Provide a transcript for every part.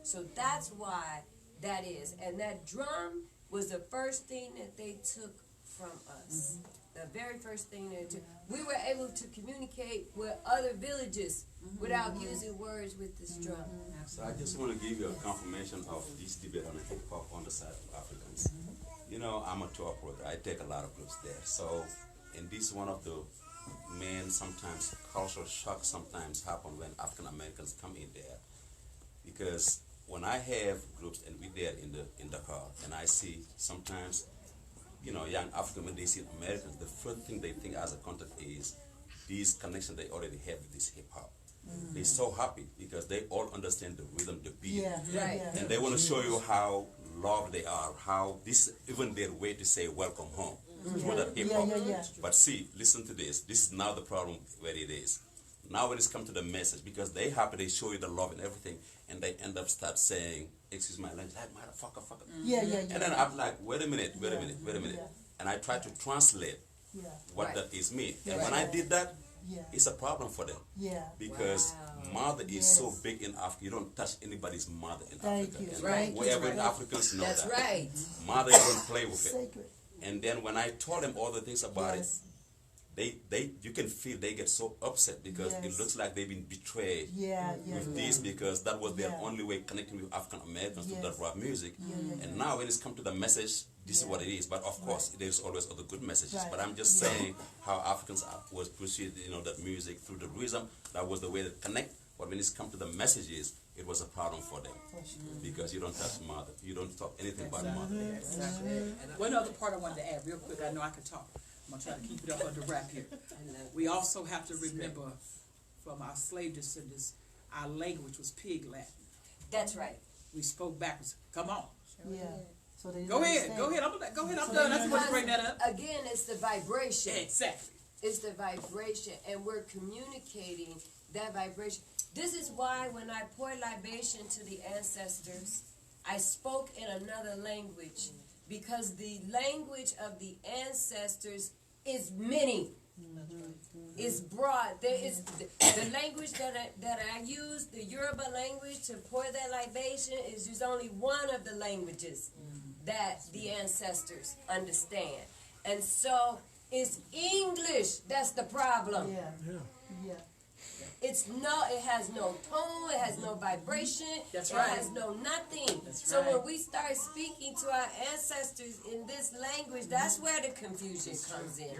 So that's why that is. And that drum was the first thing that they took from us. The very first thing they took. We were able to communicate with other villages without using words with this drum. So I just want to give you a confirmation of this debate on the hip hop on the side of Africans. You know, I'm a tour operator. I take a lot of groups there. So, and this one of the main sometimes cultural shocks sometimes happen when African Americans come in there, because when I have groups and we're there in the car and I see sometimes, you know, young African, when they see Americans, the first thing they think as a contact is these connections they already have with this hip hop. They're so happy because they all understand the rhythm, the beat, and they want to show you how loved they are, how this is even their way to say welcome home through that hip hop. But see, listen to this. This is now the problem where it is. Now when it's come to the message, because they happy, they show you the love and everything, and they end up start saying, excuse my language, like motherfucker, fucker. And then I'm like, wait a minute. And I try to translate what that is mean. And when I did that, it's a problem for them. Because mother is so big in Africa, you don't touch anybody's mother in Africa. And wherever Africans know that. Mother, you don't play with it. And then when I told them all the things about it, you can feel they get so upset because it looks like they've been betrayed with this, because that was their only way connecting with African Americans through that rap music. And now when it's come to the message, this is what it is. But of course, there's always other good messages. But I'm just saying how Africans was pursued, you know, that music through the rhythm. That was the way to connect. But when it's come to the messages, it was a problem for them because you don't touch mother, you don't talk anything about mother. One other part I wanted to add real quick. I know I can talk. I'm going to try to keep it up under wrap here. We also have to remember from our slave descendants, our language was pig Latin. That's right. We spoke backwards. Come on. So they Go ahead. I'm done. I just want to bring that up. Again, it's the vibration. Exactly. It's the vibration, and we're communicating that vibration. This is why when I poured libation to the ancestors, I spoke in another language. Because the language of the ancestors is many, is broad. There is the language that I use, the Yoruba language, to pour that libation is just only one of the languages that the ancestors understand. And so it's English that's the problem. It has no tone, it has no vibration, it has no nothing. So when we start speaking to our ancestors in this language, that's where the confusion comes in.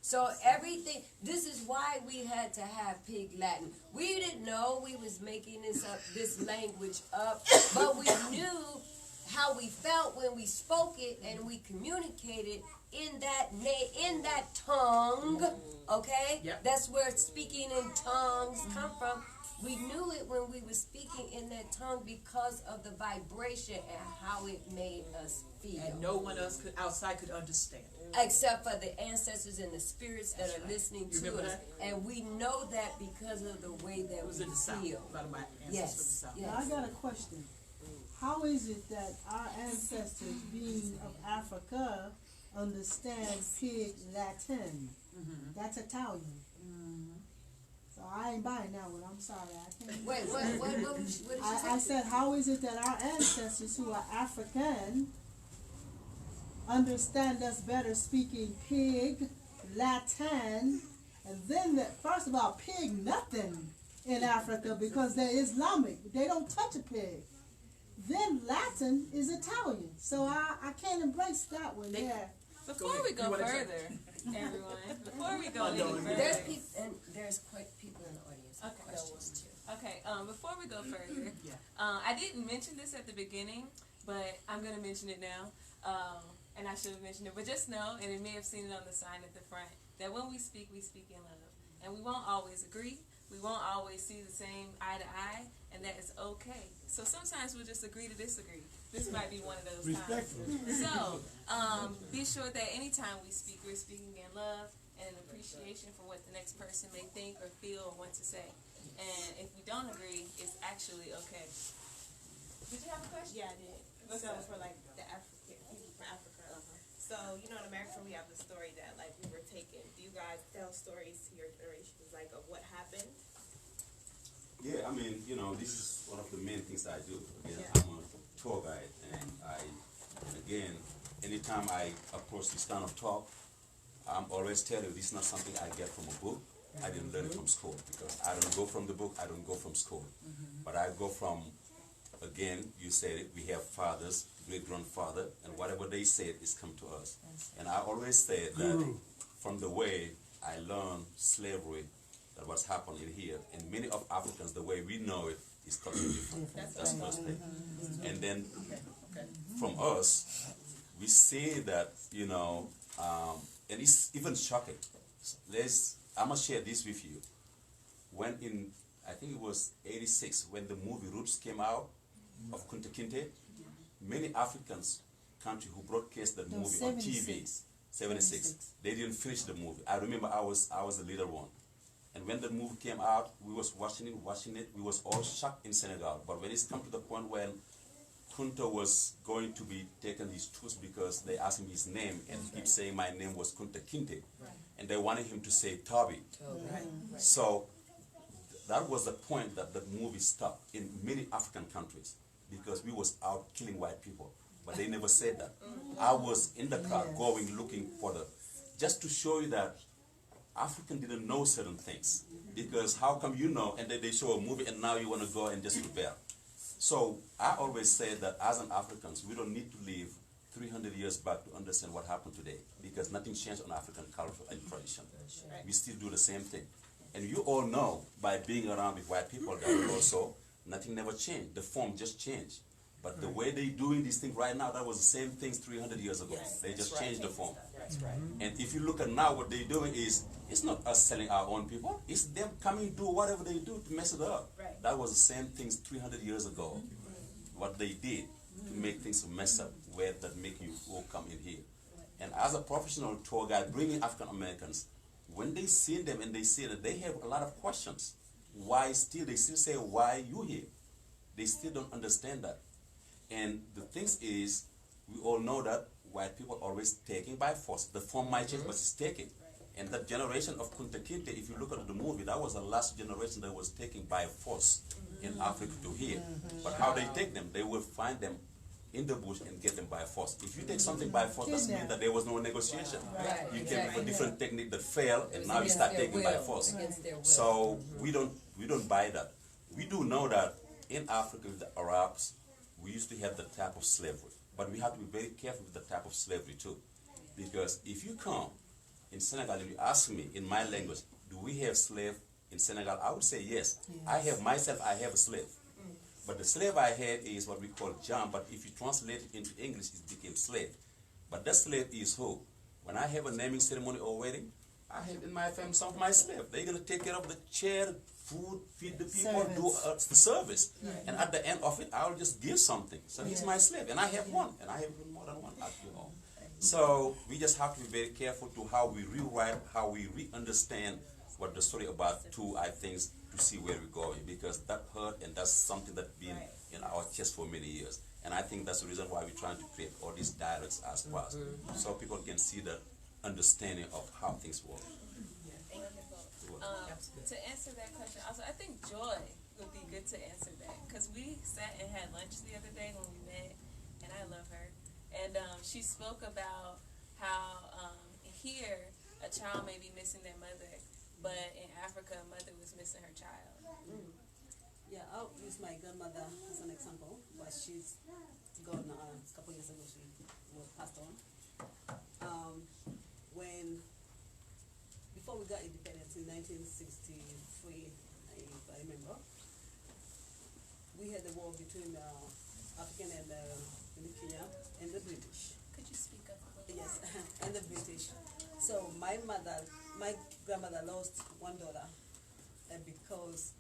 So everything, this is why we had to have Pig Latin. We didn't know we was making this language up, but we knew how we felt when we spoke it and we communicated in that tongue, okay? That's where speaking in tongues come from. We knew it when we were speaking in that tongue because of the vibration and how it made us feel. And no one else outside could understand. Except for the ancestors and the spirits that are listening to us. And we know that because of the way that we feel. Yes. Now I got a question. How is it that our ancestors, being of Africa, understand Pig Latin? That's Italian. So I ain't buying that one. I'm sorry. I can't. Wait, what did you say? I said, how is it that our ancestors who are African understand us better speaking Pig Latin, and then first of all, pig nothing in Africa because they're Islamic. They don't touch a pig. Then Latin is Italian. So I can't embrace that one there. Before we go further, everyone, before we go any further. There's quite people in the audience with questions too. Okay, before we go further, I didn't mention this at the beginning, but I'm going to mention it now. And I should have mentioned it, but just know, and it may have seen it on the sign at the front, that when we speak in love. And we won't always agree. We won't always see the same eye to eye, and that is okay. So sometimes we'll just agree to disagree. This might be one of those times. So be sure that anytime we speak, we're speaking in love and an appreciation for what the next person may think or feel or want to say. And if we don't agree, it's actually okay. Did you have a question? Yeah, I did. So for like the African people from Africa. So you know, in America we have the story that like we were taken. Do you guys tell stories to your generations like of what happened? Yeah, I mean, you know, this is one of the main things I do. Again, Yeah. I'm a tour guide, and again, anytime I approach this kind of talk, I'm always telling you, this is not something I get from a book. I didn't learn it from school, because I don't go from the book, I don't go from school. But I go from, again, you said it, we have fathers, great-grandfather, and whatever they said is come to us. And I always say that from the way I learned slavery, that was happening here, and many of Africans, the way we know it is totally different. That's the first thing. And then from us, we see that, you know, and it's even shocking. I'm gonna share this with you. When in, I think it was 86, when the movie Roots came out of Kunta Kinte, many Africans country who broadcast that movie on TV, 76, they didn't finish the movie. I remember I was the little one. And when the movie came out, we was watching it, we was all shocked in Senegal. But when it's come to the point when Kunta was going to be taken his tooth because they asked him his name, and he kept saying my name was Kunta Kinte. And they wanted him to say Toby. So that was the point that the movie stopped in many African countries, because we was out killing white people. But they never said that. I was in the car going, looking for just to show you that African didn't know certain things. Because how come you know, and then they show a movie and now you want to go and just rebel? So I always say that as an Africans, we don't need to live 300 years back to understand what happened today, because nothing changed on African culture and tradition. We still do the same thing. And you all know, by being around with white people, that also nothing never changed. The form just changed. But the way they doing this thing right now, that was the same thing 300 years ago. They just changed the form. And if you look at now, what they're doing is, it's not us selling our own people. It's them coming do whatever they do to mess it up. That was the same things 300 years ago. What they did to make things mess up, where that make you all come in here. And as a professional tour guide, bringing African Americans, when they see them and they see that, they have a lot of questions. They still say, why you here? They still don't understand that. And the thing is, we all know that white people are always taking by force. The form might change, but it's taking. And that generation of Kunta Kinte, if you look at the movie, that was the last generation that was taken by force in Africa to here. But how they take them, they will find them in the bush and get them by force. If you take something by force, that means that there was no negotiation. You came with a different technique that failed, and now you start taking by force. So we don't buy that. We do know that in Africa with the Arabs, we used to have the type of slavery. But we have to be very careful with the type of slavery too. Because if you come in Senegal and you ask me in my language, do we have slave in Senegal? I would say yes. I have a slave. But the slave I had is what we call jam, but if you translate it into English, it became slave. But that slave is who? When I have a naming ceremony or wedding, I have in my family some of my slave. They're going to take care of the chair, food, feed the people, do the service. And at the end of it, I'll just give something. So he's my slave, and I have one, and I have more than one, you know. So we just have to be very careful to how we rewrite, how we re-understand what the story about two, I think, to see where we're going, because that hurt, and that's something that's been in our chest for many years. And I think that's the reason why we're trying to create all these dialogues as possible, so people can see the understanding of how things work. To answer that question, also, I think Joy would be good to answer that, because we sat and had lunch the other day when we met, and I love her. And she spoke about how here a child may be missing their mother, but in Africa a mother was missing her child. Yeah, I'll use my grandmother as an example, but she's gone a couple years ago. She was passed on. Before we got independence in 1963, if I remember, we had the war between African and Kenya and the British. Could you speak up a little? Yes, and the British. So my grandmother lost one daughter, because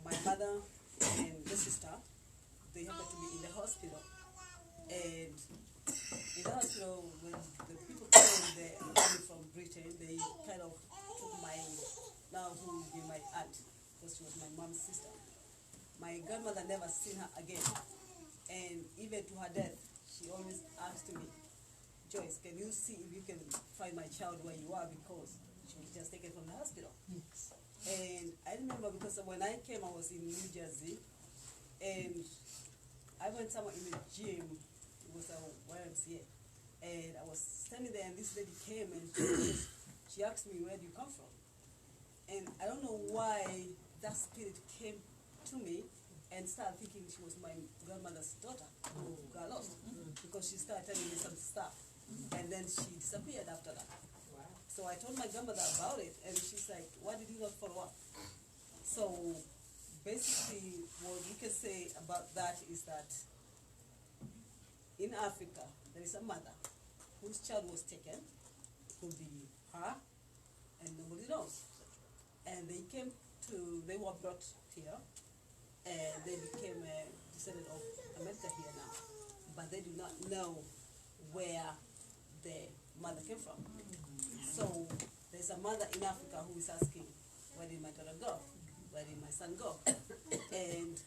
my mother and the sister, they happened to be in the hospital. And in the hospital, when the people came the army from Britain, they kind of took now who would be my aunt, because she was my mom's sister. My grandmother never seen her again. And even to her death, she always asked me, Joyce, can you see if you can find my child where you are, because she was just taken from the hospital. And I remember because when I came, I was in New Jersey, and I went somewhere in the gym. It was a YMCA, and I was standing there, and this lady came and she asked me, "Where do you come from?" And I don't know why that spirit came to me and started thinking she was my grandmother's daughter who got lost, because she started telling me some stuff, and then she disappeared after that. So I told my grandmother about it, and she's like, "Why did you not follow up?" So basically, what we can say about that is that in Africa, there is a mother whose child was taken, could be her, and nobody knows. And they were brought here, and they became a descendant of America here now. But they do not know where the mother came from. So there's a mother in Africa who is asking, "Where did my daughter go? Where did my son go?" And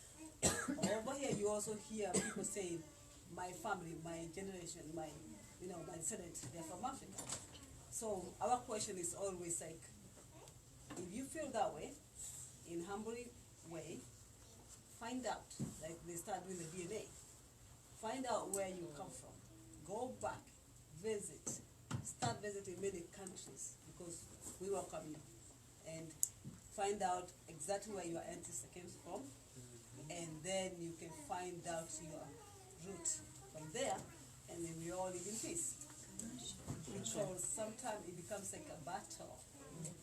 over here you also hear people saying, "My family, my generation, my descendants, they're from Africa." So our question is always like, if you feel that way, in humble way, find out, like they start doing the DNA. Find out where you come from. Go back, visit, start visiting many countries, because we welcome you. And find out exactly where your ancestor came from, and then you can find out your root from there, and then we all live in peace. Because sometimes it becomes like a battle,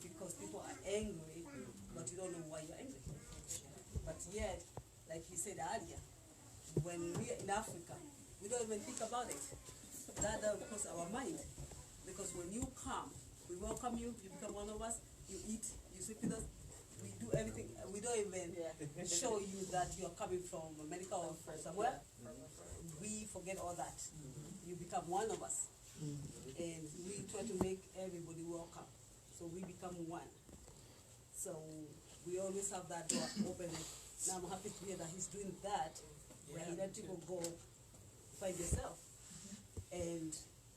because people are angry, but you don't know why you're angry. But yet, like he said earlier, when we are in Africa, we don't even think about it. That doesn't cross our mind. Because when you come, we welcome you, you become one of us, you eat, you sleep with us, we do everything. We don't even show you that you're coming from America or from somewhere. We forget all that. You become one of us. And we try to make everybody welcome. So we become one. So we always have that door open. Now I'm happy to hear that he's doing that, where he let people go find yourself. And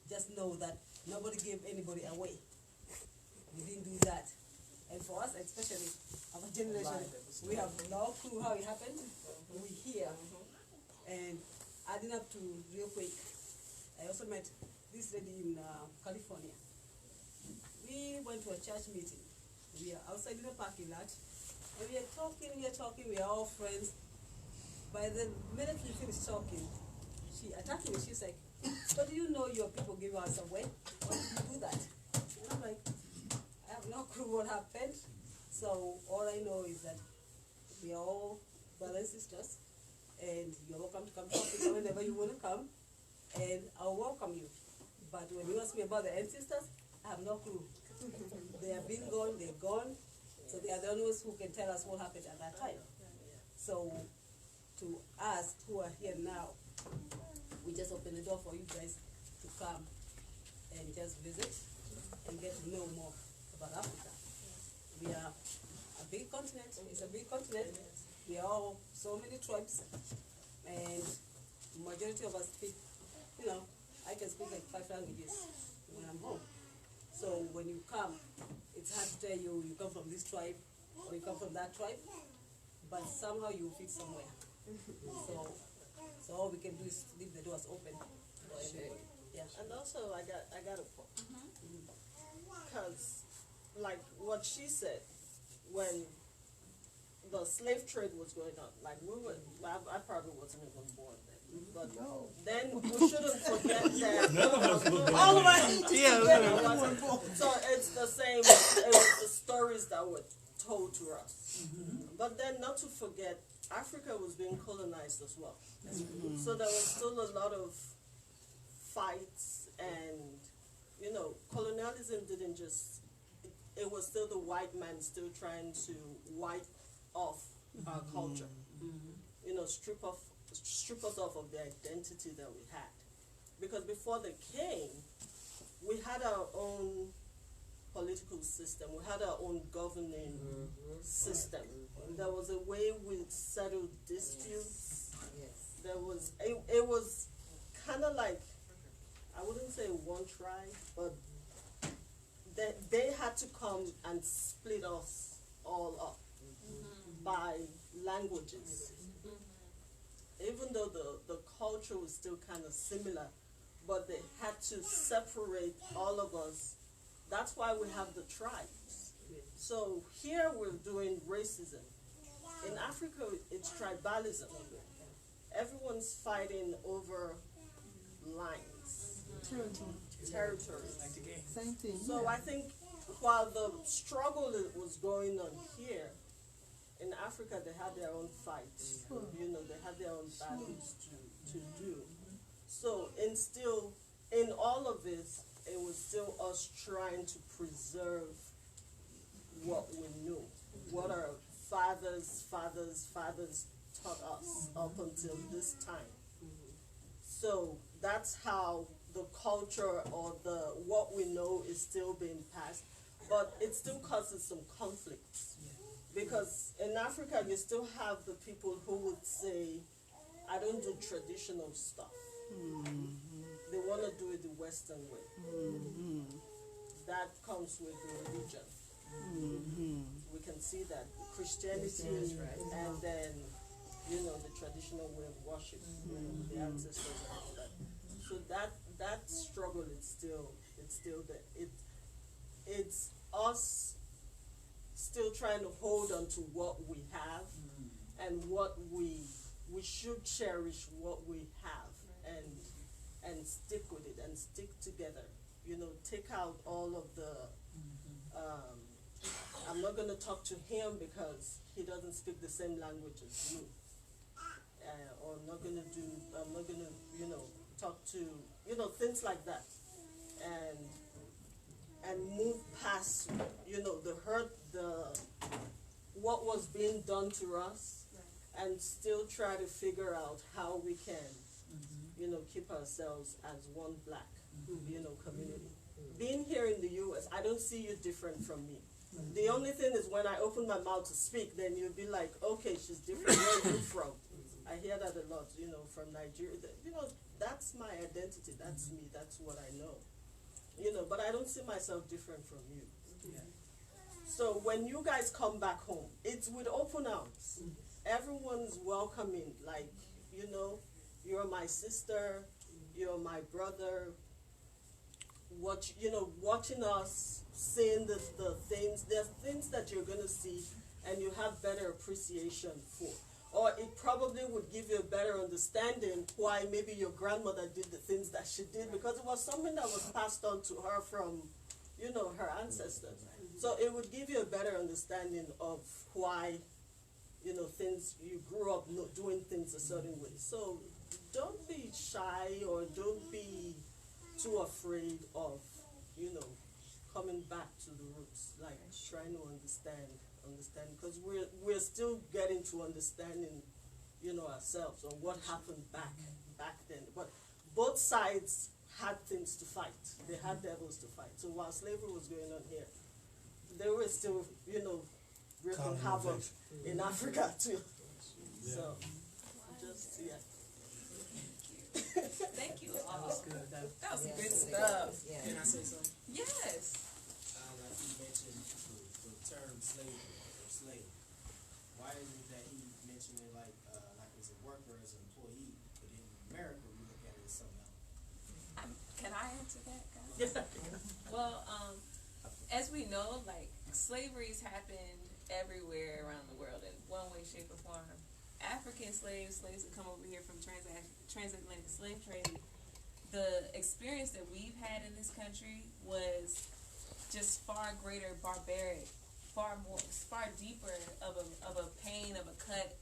just know that nobody gave anybody away. We didn't do that. And for us, especially our generation, we have no clue how it happened. We hear. And adding up to real quick, I also met this lady in California. We went to a church meeting. We are outside in the parking lot, and we are talking, we are all friends. By the minute we finished talking, she attacked me. She's like, "But do you know your people give us away? Why did you do that?" And I'm like, I have no clue what happened. So all I know is that we are all brothers and sisters, and you're welcome to come to Africa whenever you want to come, and I'll welcome you. But when you ask me about the ancestors, I have no clue. They have been gone, they're gone, so they are the ones who can tell us what happened at that time. So to us who are here now, we just open the door for you guys to come and just visit and get to know more about Africa. We are a big continent. It's a big continent. We are all so many tribes, and majority of us speak, I can speak like 5 languages when I'm home. So when you come, it's hard to tell you come from this tribe or you come from that tribe, but somehow you fit somewhere. So all we can do is leave the doors open for everybody. Yeah. And also, I got a point. Because, like what she said, when the slave trade was going on, like I probably wasn't even born then. But then we shouldn't forget that all of us. So it's the same. It was the stories that were told to us. But then not to forget, Africa was being colonized as well. So there was still a lot of fights, and colonialism didn't just. It was still the white man still trying to wipe off our culture. Strip us off of the identity that we had. Because before they came, we had our own political system. We had our own governing system. There was a way we settled disputes. There was it was kind of like, I wouldn't say one tribe, but they had to come and split us all up by languages. Even though the culture was still kind of similar, but they had to separate all of us. That's why we have the tribes. So here we're doing racism. In Africa, it's tribalism. Everyone's fighting over lines, territory. Same thing. So I think while the struggle was going on here, in Africa they had their own fights. You know, they had their own battles to do. So in all of this, it was still us trying to preserve what we knew, what our fathers taught us up until this time. So that's how the culture or what we know is still being passed, but it still causes some conflicts. Because in Africa, you still have the people who would say, I don't do traditional stuff. They want to do it the Western way. That comes with the religion. We can see that Christianity and then, you know, the traditional way of worship, the ancestors and all that. So that struggle is still there. It's us still trying to hold on to what we have and what we should cherish what we have and stick with it and stick together. You know, take out all of the I'm not going to talk to him because he doesn't speak the same language as me. Or I'm not going to, you know, talk to, you know, things like that. And move past, you know, the hurt, what was being done to us, and still try to figure out how we can, you know, keep ourselves as one black, you know, community. Being here in the U.S., I don't see you different from me. The only thing is when I open my mouth to speak, then you'll be like, okay, she's different. Where are you from? I hear that a lot, you know, from Nigeria. You know, that's my identity. That's me. That's what I know. You know, but I don't see myself different from you. So when you guys come back home, it's with open arms. Everyone's welcoming. Like, you know, you're my sister. You're my brother. Watching us, seeing the things, there's things that you're going to see and you have better appreciation for. Or it probably would give you a better understanding why maybe your grandmother did the things that she did, because it was something that was passed on to her from, you know, her ancestors. So it would give you a better understanding of why, you know, you grew up doing things a certain way. So don't be shy or don't be too afraid of, you know, coming back to the roots, like trying to understand, because we're still getting to understanding, you know, ourselves or what happened back then. But both sides had things to fight. They had devils to fight. So while slavery was going on here, they were still, you know, wreaking havoc in Africa too. Yeah. So just Thank you all. That was good. That was good stuff. Yeah. Can I say something? Yes. Like he mentioned the term slave or slave. Why is it that he mentioned it like as a worker, as an employee, but in America we look at it as something else? Can I answer that, guys? Yes. Well, as we know, like, slavery's happened everywhere around the world in one way, shape, or form. African slaves that come over here from transatlantic slave trade, the experience that we've had in this country was just far greater, barbaric, far deeper of a pain, of a cut,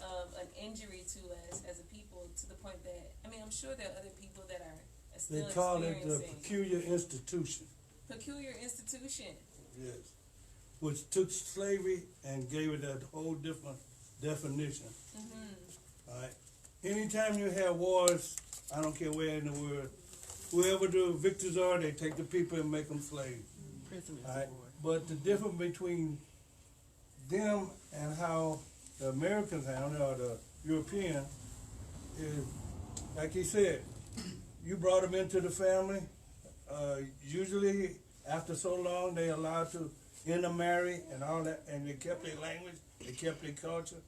of an injury to us as a people, to the point that, I mean, I'm sure there are other people that are still They call it the experiencing. peculiar institution. Peculiar institution. Yes. Which took slavery and gave it a whole different definition. All right. Anytime you have wars, I don't care where in the world, whoever the victors are, they take the people and make them slaves. All right. But the difference between them and how the Americans handle it, or the European, is, like he said, you brought them into the family. Usually, after so long, they're allowed to intermarry and all that, and they kept their language, they kept their culture.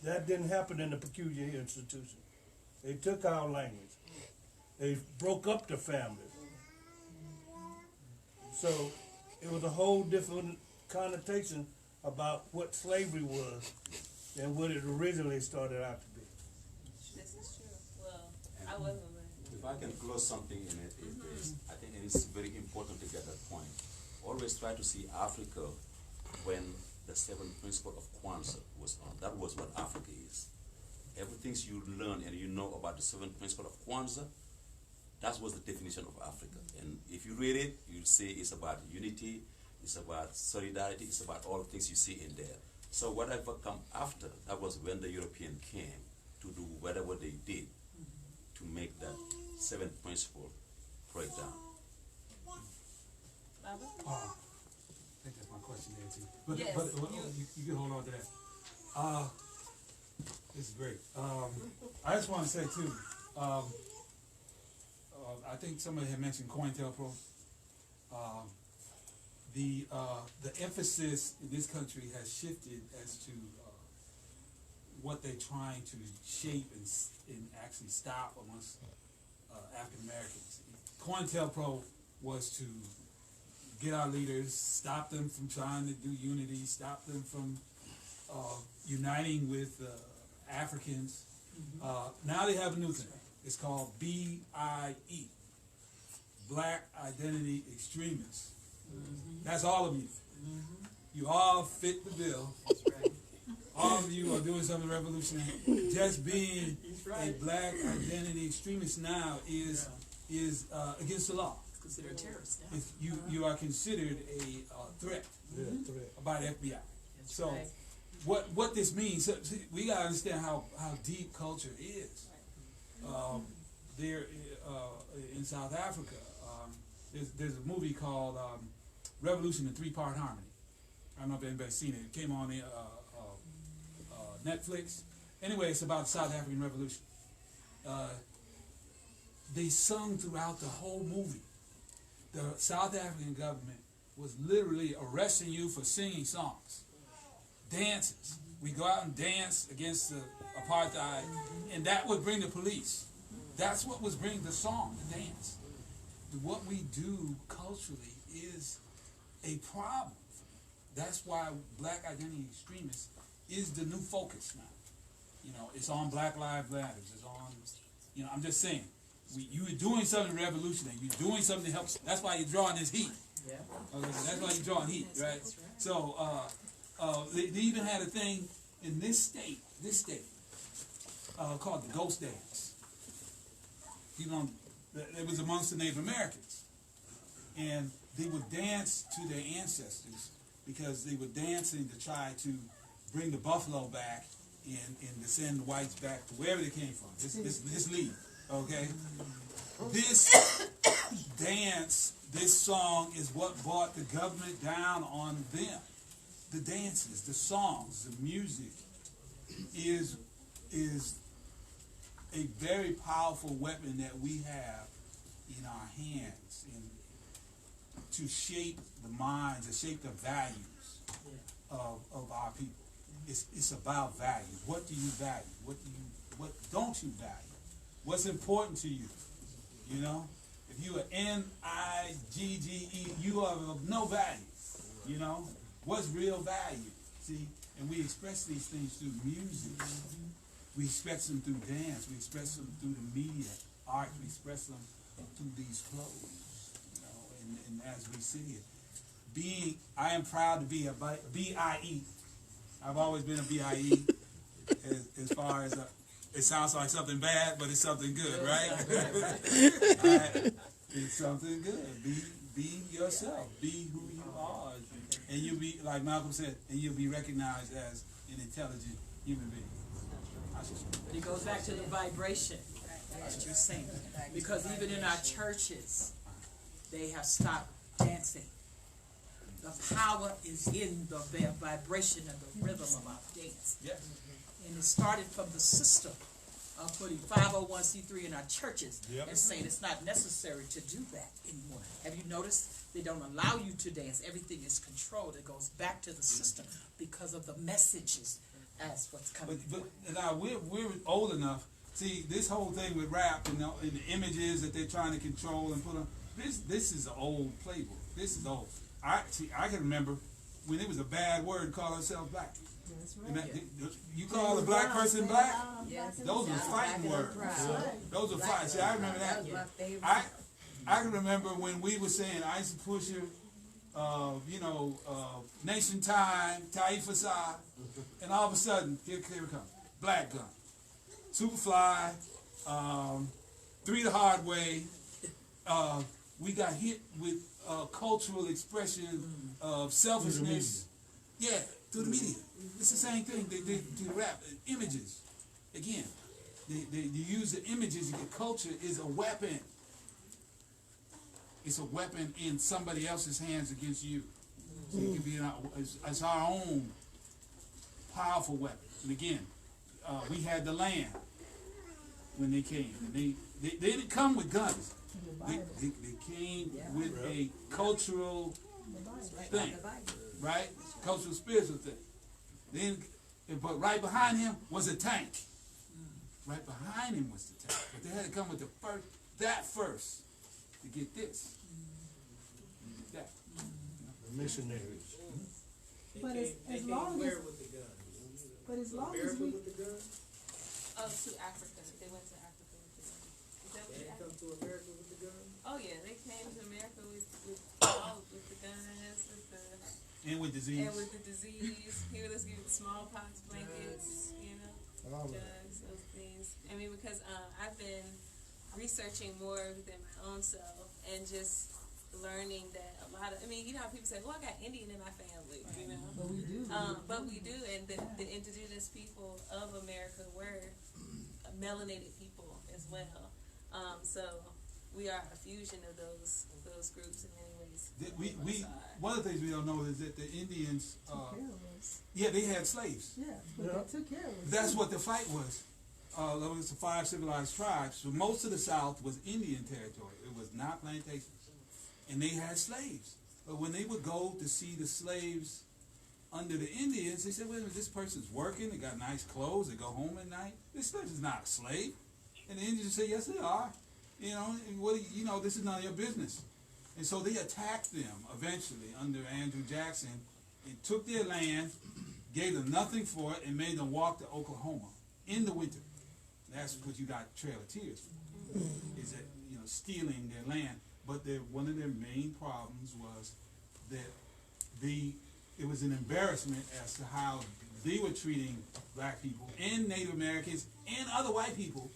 That didn't happen in the peculiar institution. They took our language. They broke up the families. So it was a whole different connotation about what slavery was than what it originally started out to be. This is true. Well, I wasn't aware. If I can close something in it, is this. I think it is very important to get that point. Always try to see Africa when the 7th principle of Kwanzaa was on. That was what Africa is. Everything you learn and you know about the 7th principle of Kwanzaa, that was the definition of Africa. And if you read it, you'll see it's about unity, it's about solidarity, it's about all the things you see in there. So whatever come after, that was when the European came to do whatever they did to make that 7th principle break down. Baba? I think that's my question there too. But, Yes, you can hold on to that. This is great. I just want to say too, I think somebody had mentioned COINTELPRO. The emphasis in this country has shifted as to what they're trying to shape and actually stop amongst African Americans. COINTELPRO was to get our leaders, stop them from trying to do unity, stop them from uniting with Africans. Now they have a new thing. It's called BIE, Black Identity Extremists. That's all of you. You all fit the bill. All of you are doing something revolutionary. Just being a black identity extremist now is against the law. Considered a terrorist now. You are considered a threat by the FBI. So what this means, see, we gotta understand how deep culture is. There in South Africa, there's a movie called Revolution in 3-Part Harmony. I don't know if anybody's seen it. It came on Netflix. Anyway, it's about the South African Revolution. They sung throughout the whole movie. The South African government was literally arresting you for singing songs, dances. We go out and dance against the apartheid, and that would bring the police. That's what was bringing the song, the dance. What we do culturally is a problem. That's why Black Identity Extremists is the new focus now. You know, it's on Black Lives Matter. It's on, you know, I'm just saying. You were doing something revolutionary. You're doing something to help. That's why you're drawing this heat. Yeah. Okay, that's why you're drawing heat, right? So they even had a thing in this state, called the Ghost Dance. You know, it was amongst the Native Americans, and they would dance to their ancestors because they were dancing to try to bring the buffalo back and to send the whites back to wherever they came from. This lead. Okay, this dance, this song is what brought the government down on them. The dances, the songs, the music is a very powerful weapon that we have in our hands to shape the minds, to shape the values of our people. It's about values. What do you value? What don't you value? What's important to you? You know, if you are N-I-G-G-E, you are of no value. You know, what's real value? See, and we express these things through music. We express them through dance. We express them through the media, art. We express them through these clothes. You know, and as we see it, I am proud to be a BIE. I've always been a BIE as far as it sounds like something bad, but it's something good, right? Right. It's something good. Be yourself. Be who you are. And you'll be, like Malcolm said, and you'll be recognized as an intelligent human being. It goes back to the vibration that you're saying. Because even in our churches, they have stopped dancing. The power is in the vibration and the rhythm of our dance. Yes. And it started from the system putting 501c3 in our churches Yep. and saying it's not necessary to do that anymore. Have you noticed they don't allow you to dance? Everything is controlled. It goes back to the system because of the messages as what's coming. But now we're old enough. See, this whole thing with rap and the images that they're trying to control and put on. This is an old playbook. This is old. I can remember when it was a bad word to call ourselves black. That's And right. you call a black person black? Yes. Those were fighting words. Those were fighting. See, I remember that. was my favorite. I can remember when we were saying Ice Pusher, Nation Time, Taifa Sa, and all of a sudden, here it comes. Black Gun, Superfly, Three the Hard Way. We got hit with cultural expression of selfishness. Yeah, through the media. It's the same thing. They do the rap. Images. Again, they use the images. The culture is a weapon. It's a weapon in somebody else's hands against you. So it can be it's our own powerful weapon. And again, we had the land when they came. And they didn't come with guns. They came with a cultural thing, right? Cultural, spiritual thing. Then, but right behind him was a tank. Right behind him was the tank. But they had to come with that first to get this. That. The missionaries. But as long Where as, with the gun? but as long as America we, with the gun? Oh, to Africa. They went to Africa with the gun. Is that what They happened? come to America with the gun? Oh yeah, they came to America with the guns, And with disease. and with the disease. Here, let's give you smallpox blankets, drugs, those things. I mean, because I've been researching more within my own self and just learning that a lot of, I mean, you know how people say, well, I got Indian in my family, you know? but we do. But we do, and the indigenous people of America were melanated people as well. So we are a fusion of those groups in many ways. One of the things we don't know is that the Indians, Took care of us. yeah, they had slaves. Yeah, but they took care of us. That's what the fight was. There was the 5 civilized tribes. So most of the South was Indian territory. It was not plantations. And they had slaves. But when they would go to see the slaves under the Indians, they said, wait a minute, this person's working, they got nice clothes, they go home at night. This person's not a slave. And the Indians say, yes, they are. This is none of your business. And so they attacked them eventually under Andrew Jackson and took their land, gave them nothing for it, and made them walk to Oklahoma in the winter. That's what you got Trail of Tears for, is that, stealing their land. But one of their main problems was that it was an embarrassment as to how they were treating black people and Native Americans and other white people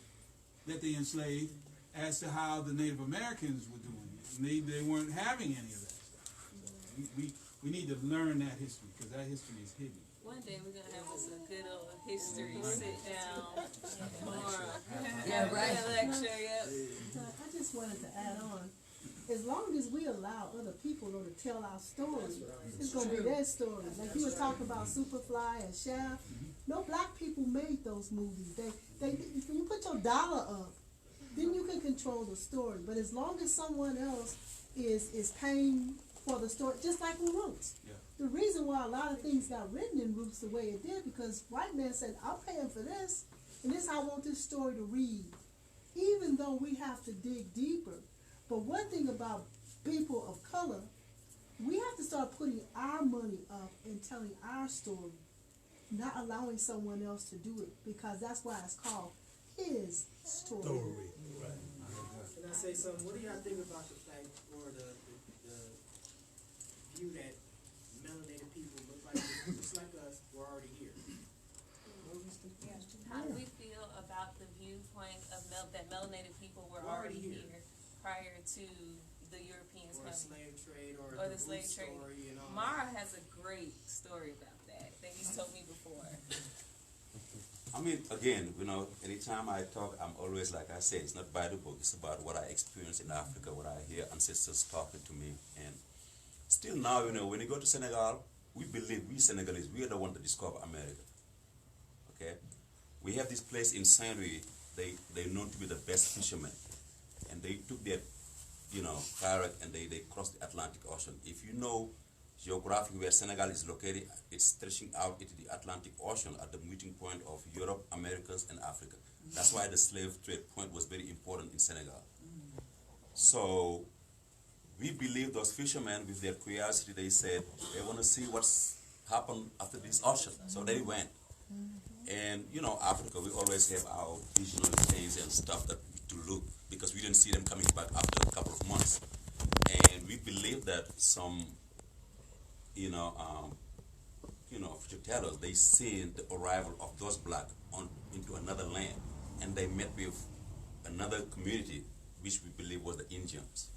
that they enslaved as to how the Native Americans were doing it. And they weren't having any of that stuff. We need to learn that history because that history is hidden. One day we're gonna have us a good old history sit down tomorrow. Yeah, right. Lecture, yep. I just wanted to add on, as long as we allow other people to tell our stories, it's gonna be their story. Like you were talking about Superfly and Shaft. No black people made those movies. They if you put your dollar up, then you can control the story. But as long as someone else is paying for the story, just like in Roots. Yeah. The reason why a lot of things got written in Roots the way it did, because white man said, I'm paying for this, and this I want this story to read. Even though we have to dig deeper. But one thing about people of color, we have to start putting our money up and telling our story, not allowing someone else to do it, because that's why it's called his story. Right. Can I say something? What do y'all think about the fact or the view that melanated people look like just like us were already here? How do we feel about the viewpoint of that melanated people were already here prior to the Europeans Or the coming? slave trade or Or the the slave root trade. story and all Mara has a great story about that he's told me before. I mean, again, anytime I talk, I'm always, like I said, it's not by the book. It's about what I experience in Africa, what I hear ancestors talking to me. And still now, when you go to Senegal, we believe, we Senegalese, we are the one to discover America. Okay? We have this place in Saint-Louis they're known to be the best fishermen, and they took their, kayak and they crossed the Atlantic Ocean. If you know geographically where Senegal is located, it's stretching out into the Atlantic Ocean at the meeting point of Europe, Americas, and Africa. That's why the slave trade point was very important in Senegal. So we believe those fishermen, with their curiosity, they said they want to see what's happened after this ocean. So they went. And Africa, we always have our regional chains and stuff that to look, because we didn't see them coming back after a couple of months. And we believe that some, future tellers, they seen the arrival of those black into another land, and they met with another community, which we believe was the Indians.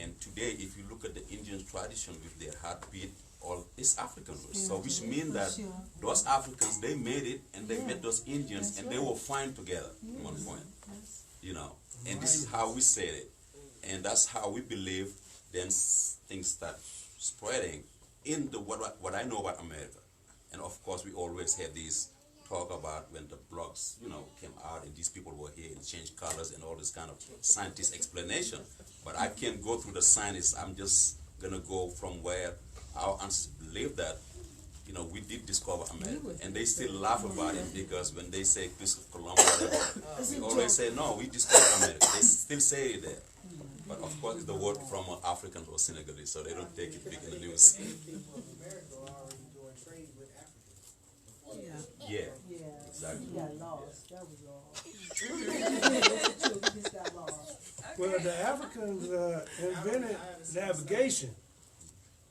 And today, if you look at the Indian tradition with their heartbeat, all is African roots. So which means that those Africans, they made it, and they met those Indians, and they were fine together at one point. And this is how we said it. And that's how we believe then things start spreading in the what I know about America. And of course, we always have these talk about when the blogs, came out and these people were here and changed colors and all this kind of scientist explanation. But I can't go through the science. I'm just gonna go from where our ancestors believed that, we did discover America, and they still laugh about it, because when they say Christopher Columbus, we always say, no, we discovered America. They still say it there. But of course, it's the word from an African or Senegalese, so they don't take it big in the news. People of America are already doing trade with Africans. Yeah, exactly. We got lost. That was all. We just got lost. Well, the Africans invented navigation,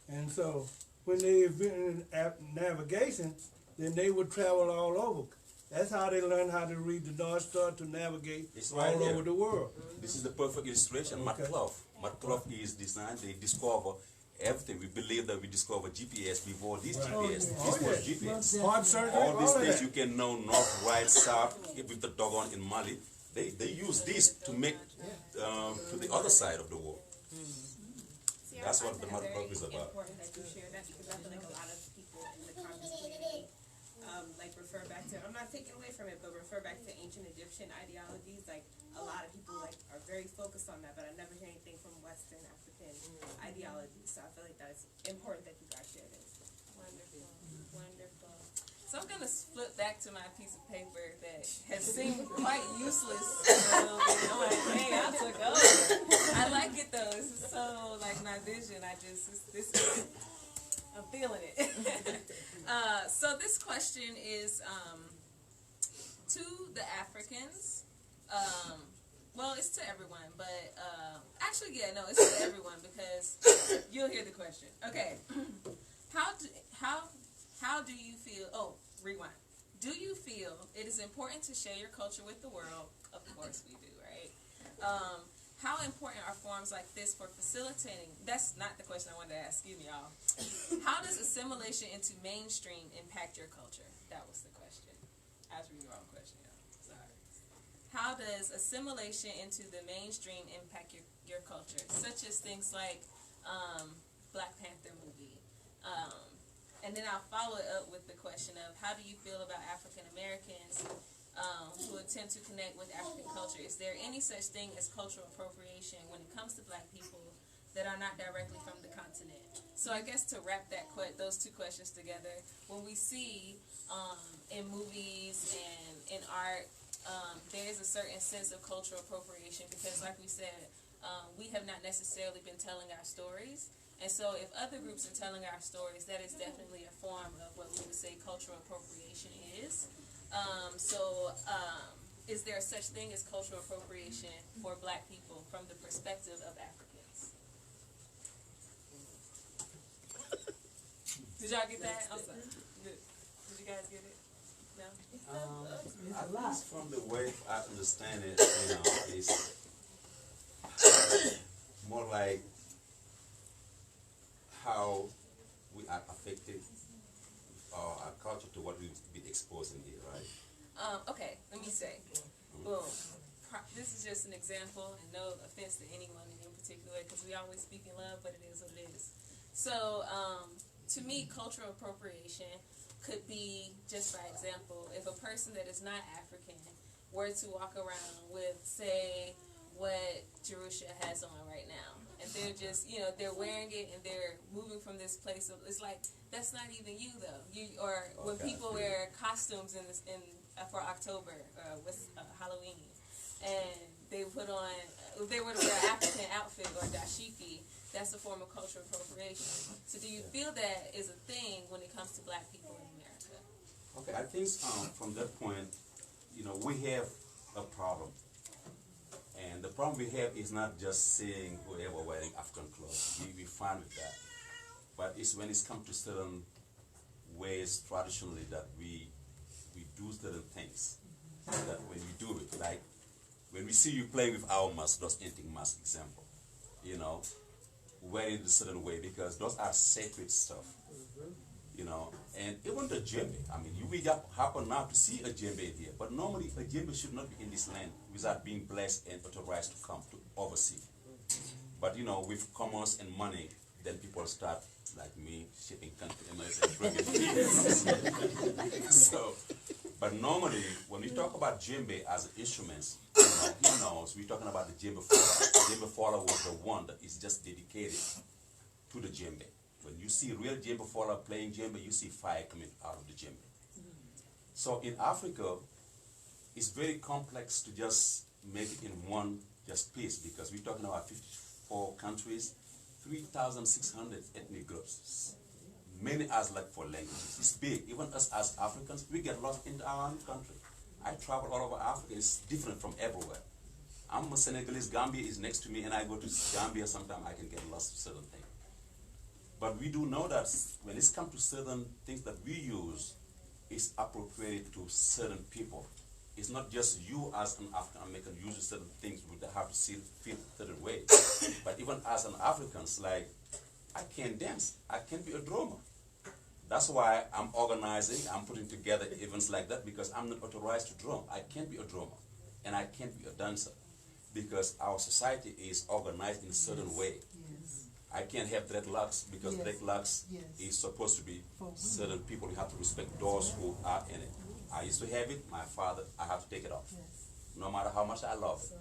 and so when they invented navigation, then they would travel all over. That's how they learned how to read the North Star to navigate all over the world. This is the perfect illustration. Matcloth is designed. They discover everything. We believe that we discovered GPS before this GPS. This was GPS. Hard surgery, all these things you can know, north, right, south, with the doggone in Mali. They use this to make to the other side of the world. That's what the Matcloth is about. It's important that you share that, because I feel like a lot of people in the Congress community refer back to, I'm not taking away from it, but refer back to ancient Egyptian ideologies. Like, a lot of people are very focused on that, but I never hear anything from Western African ideologies. So I feel like that it's important that you guys share this. Wonderful, wonderful. So I'm gonna flip back to my piece of paper that has seemed quite useless. I'm like, hey, I took over. I like it though. This is so like my vision. I'm feeling it. So this question is to the Africans. Well, it's to everyone, but actually, it's to everyone, because you'll hear the question. Okay, how do you feel? Oh, rewind. Do you feel it is important to share your culture with the world? Of course we do, right? How important are forums like this for facilitating? That's not the question I wanted to ask. Excuse me, y'all. How does assimilation into mainstream impact your culture? That was the question. I was reading the wrong question, y'all. Sorry. How does assimilation into the mainstream impact your culture? Such as things like Black Panther movie. And then I'll follow it up with the question of, how do you feel about African Americans who attempt to connect with African culture? Is there any such thing as cultural appropriation when it comes to Black people that are not directly from the continent? So I guess to wrap those two questions together, when we see in movies and in art, there is a certain sense of cultural appropriation, because like we said, we have not necessarily been telling our stories. And so if other groups are telling our stories, that is definitely a form of what we would say cultural appropriation is. Is there such thing as cultural appropriation for Black people from the perspective of Africans? Did y'all get that? I'm sorry. Did you guys get it? No? At least from the way I understand it, it's more like how we are affected with our culture to what we've been exposed in here, right? Okay, let me say, boom. This is just an example, and no offense to anyone in particular, because we always speak in love, but it is what it is. So, to me, cultural appropriation could be, just by example, if a person that is not African were to walk around with, say, what Jerusha has on right now, and they're just, you know, they're wearing it and they're moving from this place. So it's like, that's not even you though. Or when people wear costumes for October with Halloween, and they put on, if they were to wear an African outfit or dashiki, that's a form of cultural appropriation. So do you feel that is a thing when it comes to black people in America? Okay, I think from that point, you know, we have a problem. And the problem we have is not just seeing whoever wearing African clothes. We fine with that. But it's when it's come to certain ways traditionally that we do certain things. That when we do it, like when we see you playing with our mask, those ending mask example, you know, wearing it a certain way, because those are sacred stuff. You know, and even the djembe, I mean, we happen now to see a djembe in here, but normally a djembe should not be in this land without being blessed and authorized to come to oversee. But you know, with commerce and money, then people start, like me, shipping containers and bringing it. So, but normally, when we talk about djembe as instruments, you know, he knows we're talking about the djembe fola. The djembe fola was the one that is just dedicated to the djembe. When you see real djembe fola playing djembe, you see fire coming out of the djembe. So in Africa, it's very complex to just make it in one just piece, because we're talking about 54 countries, 3,600 ethnic groups. Many as like for languages. It's big. Even us as Africans, we get lost in our own country. I travel all over Africa. It's different from everywhere. I'm a Senegalese. Gambia is next to me, and I go to Gambia. Sometimes I can get lost in certain things. But we do know that when it's come to certain things that we use, it's appropriated to certain people. It's not just you as an African American using certain things that have to feel a certain way. But even as an Africans, like, I can't dance. I can't be a drummer. That's why I'm organizing, I'm putting together events like that, because I'm not authorized to drum. I can't be a drummer, and I can't be a dancer, because our society is organized in a certain way. I can't have dreadlocks, because dreadlocks is supposed to be certain people. You have to respect those who are in it. I used to have it, my father, I have to take it off. No matter how much I love it.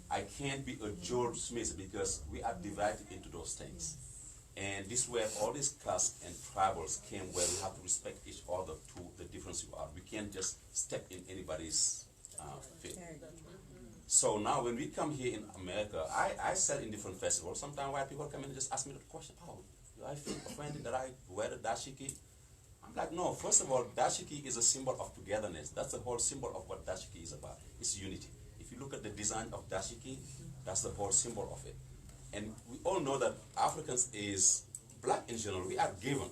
I can't be a George Smith, because we are divided into those things. And this is where all these castes and tribals came, where we have to respect each other to the difference you are. We can't just step in anybody's feet. So now when we come here in America, I sell in different festivals. Sometimes white people come in and just ask me the question, oh, do I feel offended that I wear the dashiki? I'm like, no, first of all, dashiki is a symbol of togetherness. That's the whole symbol of what dashiki is about. It's unity. If you look at the design of dashiki, that's the whole symbol of it. And we all know that Africans is, black in general, we are given.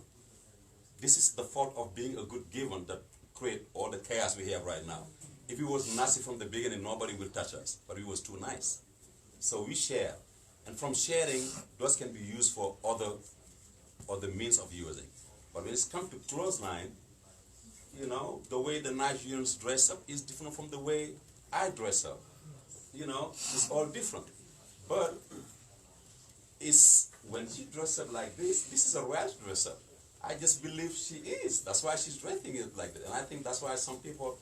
This is the fault of being a good given that create all the chaos we have right now. If it was nasty from the beginning, nobody will touch us, but it was too nice. So we share. And from sharing, those can be used for other means of using. But when it comes to clothesline, you know, the way the Nigerians dress up is different from the way I dress up. You know, it's all different. But it's when she dresses up like this is a Welsh dress up. I just believe she is. That's why she's dressing it like that. And I think that's why some people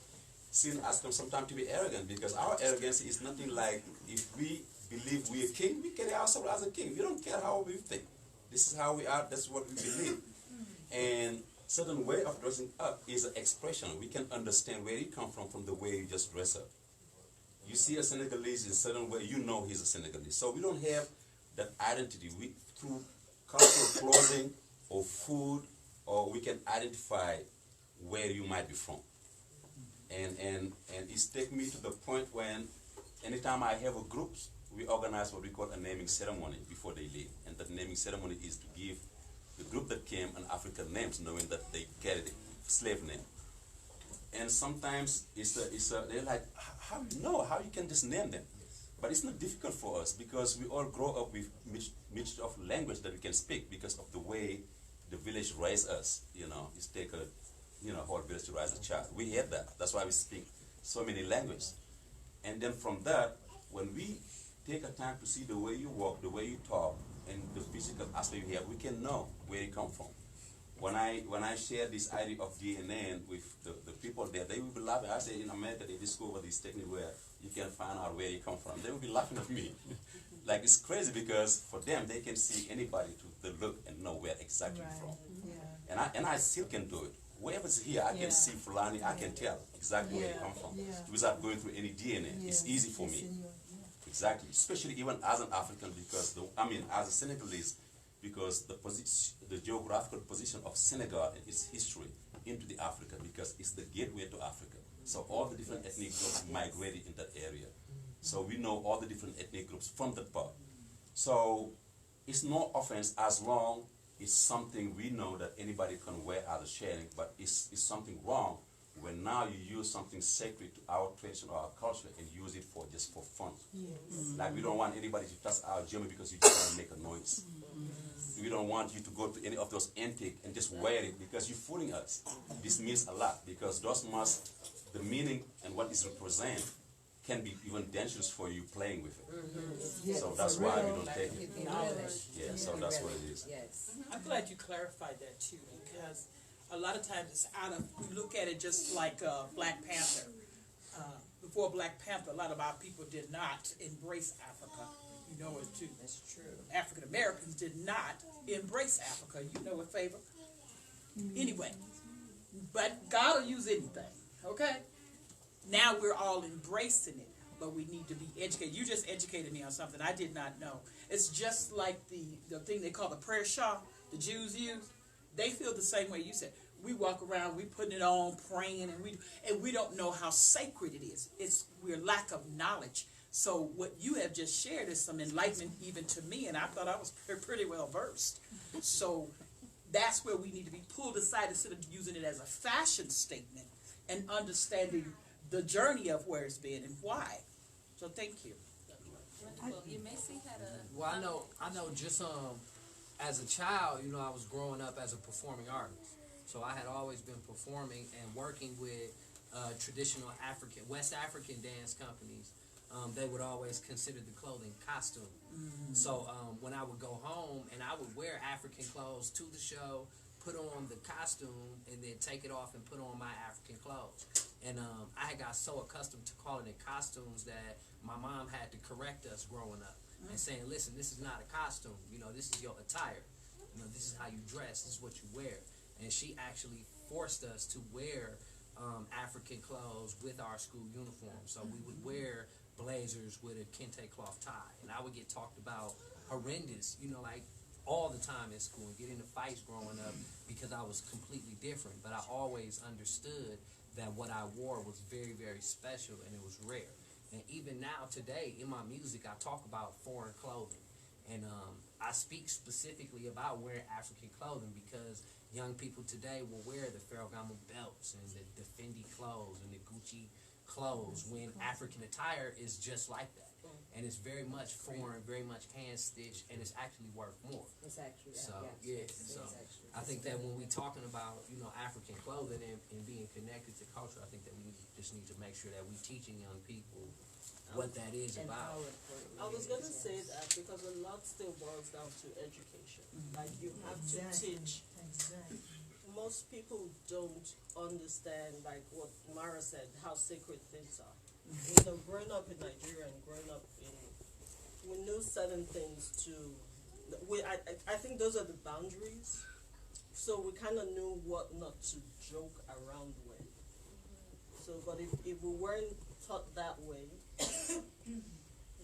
seen us sometimes to be arrogant, because our arrogance is nothing like, if we believe we are king, we carry ourselves as a king. We don't care how we think. This is how we are, that's what we believe. And certain way of dressing up is an expression. We can understand where you come from the way you just dress up. You see a Senegalese in a certain way, you know he's a Senegalese. So we don't have that identity. Through cultural clothing or food, or we can identify where you might be from. And it's taken me to the point when anytime I have a group, we organize what we call a naming ceremony before they leave. And that naming ceremony is to give the group that came an African names, knowing that they carried a slave name. And sometimes they're like, how you know? How you can just name them? But it's not difficult for us, because we all grow up with mixture of language that we can speak, because of the way the village raised us. You know, it's take a whole village to raise a child. We have that. That's why we speak so many languages. And then from that, when we take a time to see the way you walk, the way you talk, and the physical aspect you have, we can know where you come from. when I share this idea of DNA with the people there, they will be laughing. I say in America they discover this technique where you can find out where you come from. They will be laughing at me. Like it's crazy because for them they can see anybody to the look and know where exactly from. Yeah. And I still can do it. Whoever's here, I can see Fulani, I can tell exactly where you come from without going through any DNA. It's easy for me. Exactly, especially even as an African, because as a Senegalese, because the geographical position of Senegal and its history into the Africa, because it's the gateway to Africa. So all the different ethnic groups migrated in that area. So we know all the different ethnic groups from that part. So it's no offense as long as something we know that anybody can wear as a sharing, but it's something wrong when now you use something sacred to our tradition or our culture and use it for just for fun. Like we don't want anybody to touch our jewelry because you just want to make a noise. We don't want you to go to any of those antique and just wear it because you're fooling us. This means a lot because those masks, the meaning and what it represents can be even dangerous for you playing with it. So that's why we don't take it. Yeah, so that's what it is. Yes. I'm glad you clarified that too, because a lot of times it's out of, we look at it just like Black Panther. Before Black Panther, a lot of our people did not embrace Africa. You know it too. That's true. African Americans did not embrace Africa. You know it, Favor. Anyway, but God will use anything, okay? Now we're all embracing it, but we need to be educated. You just educated me on something I did not know. It's just like the thing they call the prayer shawl the Jews use. They feel the same way you said. We walk around, we putting it on, praying, and we don't know how sacred it is. We're lack of knowledge. So what you have just shared is some enlightenment even to me, and I thought I was pretty well versed. So that's where we need to be pulled aside instead of using it as a fashion statement and understanding the journey of where it's been and why. So thank you. You may see had a. Well, I know. Just as a child, I was growing up as a performing artist, so I had always been performing and working with traditional West African dance companies. They would always consider the clothing costume. So when I would go home and I would wear African clothes to the show, put on the costume, and then take it off and put on my African clothes. And I got so accustomed to calling it costumes that my mom had to correct us growing up and saying, listen, this is not a costume. This is your attire. This is how you dress. This is what you wear. And she actually forced us to wear African clothes with our school uniform. So we would wear blazers with a kente cloth tie. And I would get talked about horrendous, like all the time in school and get into fights growing up because I was completely different. But I always understood that what I wore was very, very special and it was rare. And even now, today, in my music, I talk about foreign clothing. And I speak specifically about wearing African clothing because young people today will wear the Ferragamo belts and the Fendi clothes and the Gucci clothes when African attire is just like that. And it's very much foreign, very much hand-stitched, and it's actually worth more. It's actually, so, I think that when we're talking about, African clothing and being connected to culture, I think that we just need to make sure that we're teaching young people what that is about. I was going to say that because a lot still boils down to education. Like you have to teach. Most people don't understand, like what Mara said, how sacred things are. Growing up in Nigeria and growing up we knew certain things I think those are the boundaries. So we kind of knew what not to joke around with. So, but if we weren't taught that way,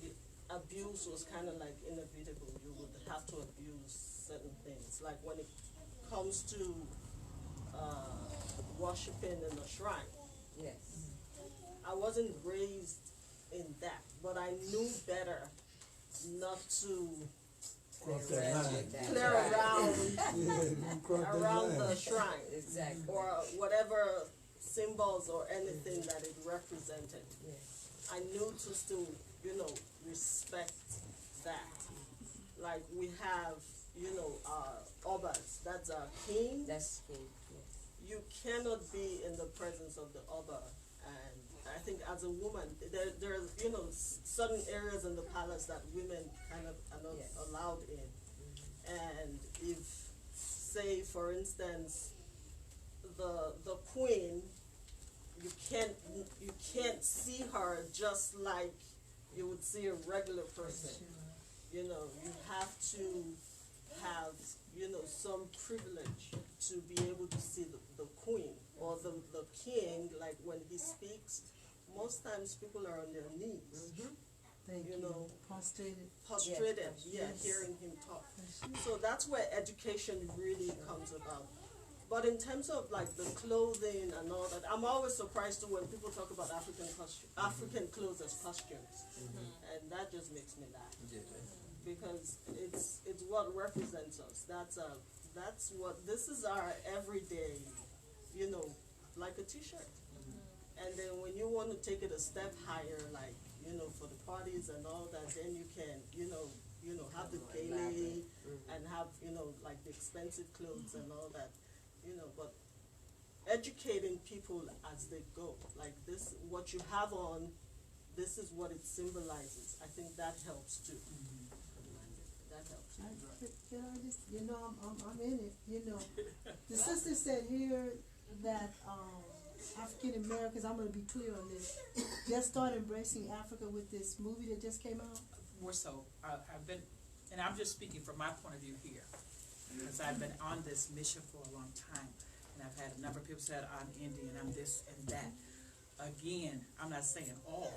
the abuse was kind of like inevitable. You would have to abuse certain things. Like when it comes to worshiping in a shrine. Yes. I wasn't raised in that, but I knew better not to clear around the shrine. Exactly. Or whatever symbols or anything that it represented. Yes. I knew to still, respect that. Like we have, obas, that's a king. That's king, yes. You cannot be in the presence of the oba. And I think as a woman, there's certain areas in the palace that women kind of are not allowed in. And if say, for instance, the queen, you can't see her just like you would see a regular person. You know, you have to have, you know, some privilege to be able to see the queen or the king. Like when he speaks, most times people are on their knees. Thank you. know, Prostrated. yes. Hearing him talk. So that's where education really comes about. But in terms of like the clothing and all that, I'm always surprised too when people talk about African clothes as costumes, and that just makes me laugh because it's what represents us. That's what this is our everyday, you know, like a T-shirt. And then when you want to take it a step higher, like, you know, for the parties and all that, then you can, you know, have the daily and have, you know, like the expensive clothes and all that, you know, but educating people as they go, like this, what you have on, this is what it symbolizes. I think that helps too. That helps. You know, I'm in it. You know, the sister said here that African Americans, I'm going to be clear on this, just start embracing Africa with this movie that just came out. More so, I've been, and I'm just speaking from my point of view here, because I've been on this mission for a long time, and I've had a number of people say I'm Indian, I'm this and that. Again, I'm not saying all.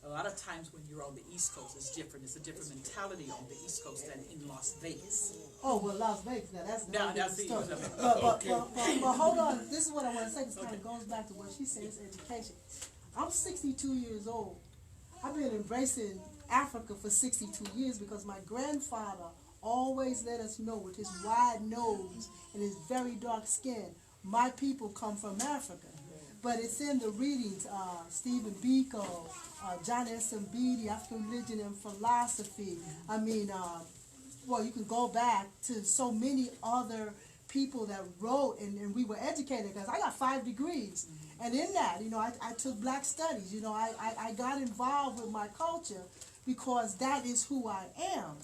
A lot of times when you're on the East Coast, it's different. It's a different mentality on the East Coast than in Las Vegas. Oh, well, Las Vegas, now that's No, not that's the story. okay. But hold on, this is what I want to say, this kind of goes back to what she said, it's education. I'm 62 years old. I've been embracing Africa for 62 years because my grandfather always let us know with his wide nose and his very dark skin, my people come from Africa. But it's in the readings, Stephen Biko, John S. Mbidi, African Religion and Philosophy. I mean, well, you can go back to so many other people that wrote, and we were educated, because I got 5 degrees. And in that, you know, I took black studies. You know, I got involved with my culture because that is who I am.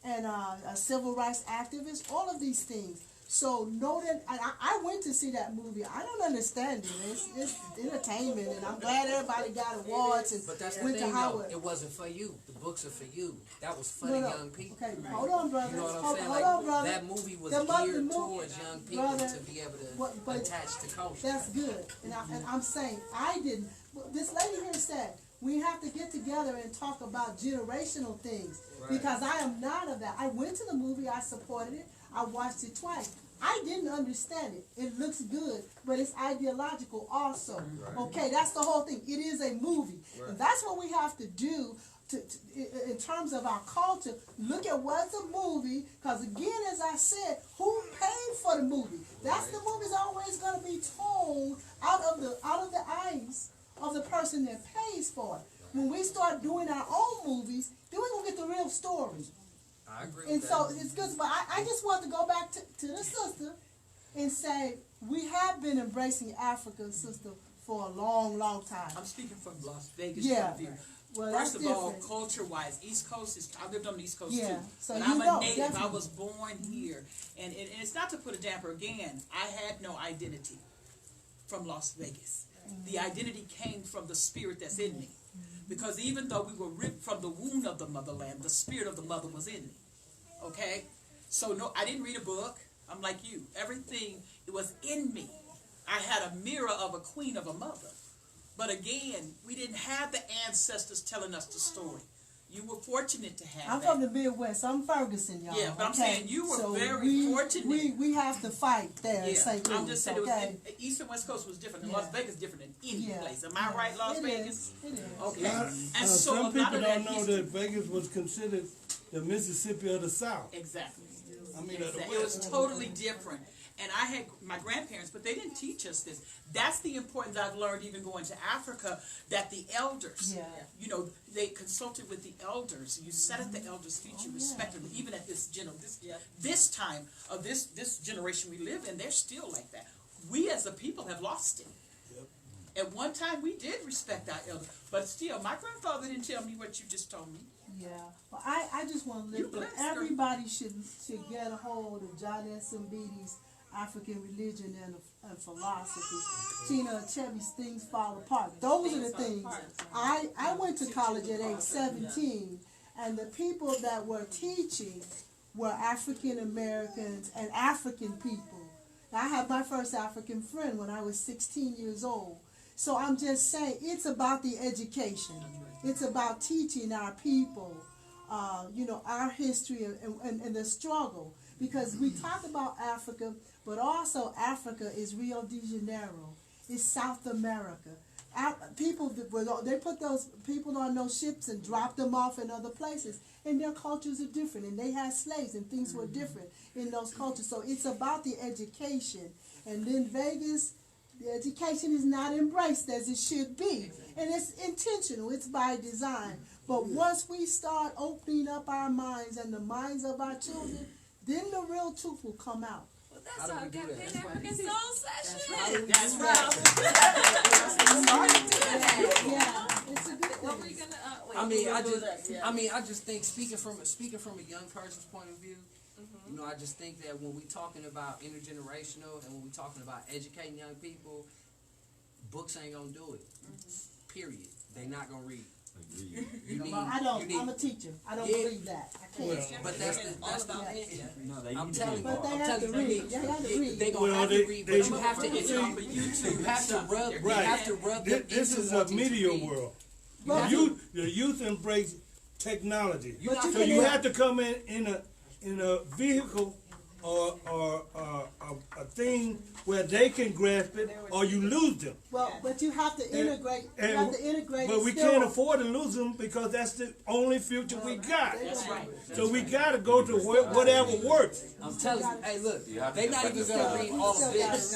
And a civil rights activist, all of these things. So know that I went to see that movie. I don't understand it. It's entertainment, and I'm glad everybody got awards and But that's the went thing, to Howard. though. It wasn't for you. The books are for you. That was for the young people. Okay, hold on, brother. You know what I'm hold, saying? hold Like, on, brother. that movie was The geared movie- towards young people brother, to be able to but attach to culture. That's good. And I'm saying I didn't. This lady here said we have to get together and talk about generational things, because I am not of that. I went to the movie. I supported it. I watched it twice. I didn't understand it. It looks good, but it's ideological also. Okay, that's the whole thing. It is a movie. And that's what we have to do in terms of our culture. Look at what's a movie, because again, as I said, who paid for the movie? That's the movie's always going to be told out of the eyes of the person that pays for it. When we start doing our own movies, then we're going to get the real story. I agree And with so that. it's good, but I just want to go back to the sister and say we have been embracing Africa, sister, for a long, long time. I'm speaking from Las Vegas Yeah. point of view. Well, First that's of all, different. culture-wise, East Coast is, I lived on the East Coast Yeah, too. so But you I'm know, a native, I definitely. was born here. And it's not to put a damper, again, I had no identity from Las Vegas. The identity came from the spirit that's in me. Because even though we were ripped from the womb of the motherland, the spirit of the mother was in me. Okay? So no, I didn't read a book. I'm like you. Everything, it was in me. I had a mirror of a queen of a mother. But again, we didn't have the ancestors telling us the story. You were fortunate to have I'm that. from the Midwest. I'm Ferguson, y'all. Yeah, but I'm okay? saying you were So very fortunate. We have to fight there in Yeah, St. Louis. I'm just saying, okay? it was, East and West Coast was different. And Yeah. Las Vegas different than any Yeah. place. Am I right, Las It Vegas? is. It is. Okay. And so a some lot people of that don't know history- that Vegas was considered the Mississippi of the South. Exactly. I mean, of the Exactly. It was West. totally different. And I had my grandparents, but they didn't teach us this. That's the importance I've learned even going to Africa, that the elders, Yeah. you know, they consulted with the elders. You sat at the elders' feet, you respected them. Even at this this time of this generation we live in, they're still like that. We as a people have lost it. At one time, we did respect our elders, but still, my grandfather didn't tell me what you just told me. Yeah. Well, I just want to You lift up. blessed her. Everybody should get a hold of John S. Mbidi's African religion and philosophy. Tina Achebe's Things Fall Apart. Those are the things. I went to college at age 17, and the people that were teaching were African Americans and African people. I had my first African friend when I was 16 years old. So I'm just saying, it's about the education. It's about teaching our people, our history and the struggle. Because we talk about Africa, but also Africa is Rio de Janeiro. It's South America. They put those people on those ships and dropped them off in other places. And their cultures are different. And they had slaves and things were different in those cultures. So it's about the education. And then Vegas, the education is not embraced as it should be. And it's intentional. It's by design. But once we start opening up our minds and the minds of our children, then the real truth will come out. Well, that's our Campaign African Soul Session. That's right. Yeah, it's a good thing. What were you gonna? I just think speaking from a young person's point of view, I just think that when we talking about intergenerational and when we talking about educating young people, books ain't gonna do it. Period. They not gonna read. I'm a teacher. I don't believe that. I can't. But that's I'm telling you. But they have to read. They have to read. They gonna have to read, but you have to. You have to rub. You have to rub them into This is a media world. The youth embrace technology, so you have to come in a vehicle or a thing where they can grasp it, or you lose them. Well, but you have to integrate. But we can't afford to lose them because that's the only future we got. That's right. So we got to go to whatever works. I'm telling you, hey, look, they're not even gonna read all of this.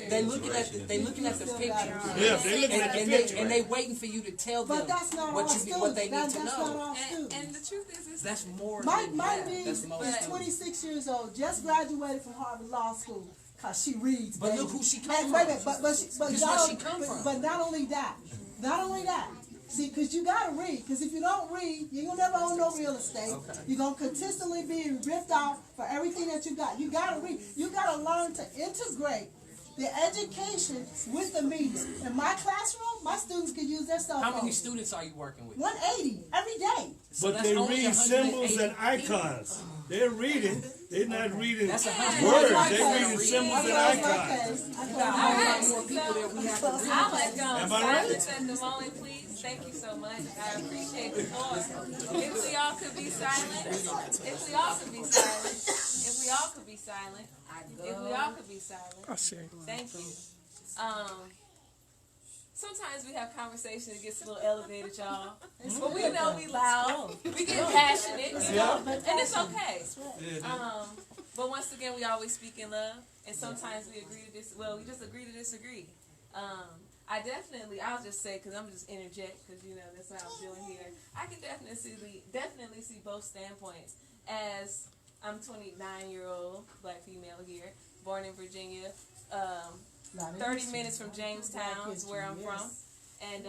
They looking at the picture. Yeah, they looking at the picture. And they waiting for you to tell them what they need to know. And the truth is, That's more. My niece is 26 years old, just graduated from Harvard Law School, cause she reads. But baby. look who she came from. Wait a minute, but not only that. See, cause you gotta read. Cause if you don't read, you gonna never own no real estate. Okay. You're gonna consistently be ripped off for everything that you got. You gotta read. You gotta learn to integrate the education with the media. In my classroom, my students can use their cell phone. How many students are you working with? 180 every day. But they read symbols and icons. They're reading. They're not reading words. They're reading symbols and icons. I'll let go. Silence at the moment, please. Thank you so much. I appreciate the floor. If we all could be silent. If we all could be silent. If we all could be silent. If we all could be silent. Thank you. Sometimes we have conversation that gets a little elevated, y'all. But we know we loud. We get passionate, and it's okay. But once again, we always speak in love, and sometimes we agree to we just agree to disagree. I'll just say, because I'm just interject, because that's what I'm doing here. I can definitely see both standpoints. As I'm 29-year-old black female here, born in Virginia, 30 minutes from Jamestown is where I'm from, and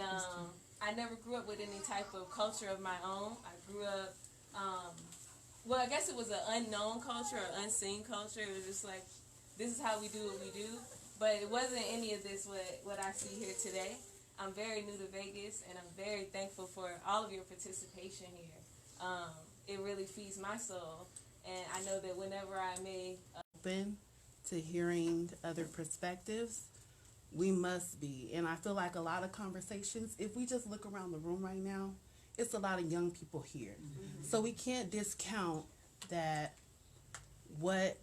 I never grew up with any type of culture of my own. I grew up, I guess it was an unknown culture or unseen culture. It was just like, this is how we do what we do. But it wasn't any of this what I see here today. I'm very new to Vegas, and I'm very thankful for all of your participation here. It really feeds my soul, and I know that whenever I may open to hearing other perspectives, we must be. And I feel like a lot of conversations, if we just look around the room right now, it's a lot of young people here. Mm-hmm. So we can't discount that what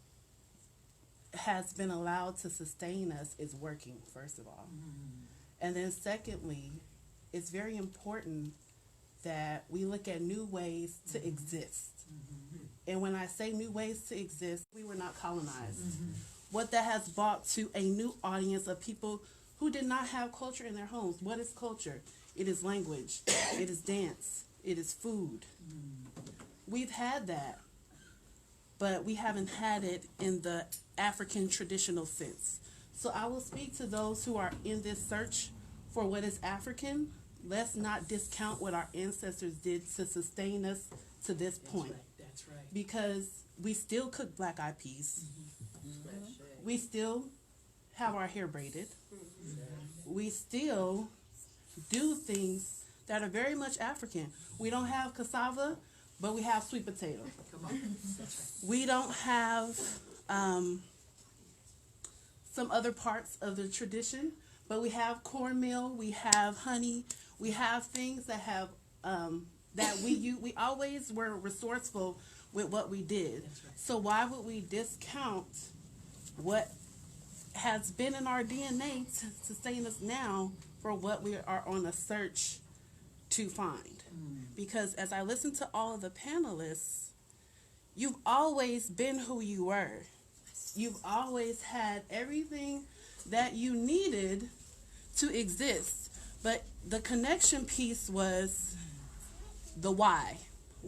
has been allowed to sustain us is working, first of all. Mm-hmm. And then secondly, it's very important that we look at new ways to exist. Mm-hmm. And when I say new ways to exist, we were not colonized. Mm-hmm. What that has brought to a new audience of people who did not have culture in their homes. What is culture? It is language. It is dance. It is food. We've had that, but we haven't had it in the African traditional sense. So I will speak to those who are in this search for what is African. Let's not discount what our ancestors did to sustain us to this point. That's right. Because we still cook black eyed peas. we still have our hair braided. We still do things that are very much African. We don't have cassava, but we have sweet potato. We don't have some other parts of the tradition, but we have cornmeal, we have honey, we have things that have that we always were resourceful with what we did. So why would we discount what has been in our DNA to sustain us now for what we are on a search to find? Because as I listen to all of the panelists, you've always been who you were. You've always had everything that you needed to exist. But the connection piece was the why.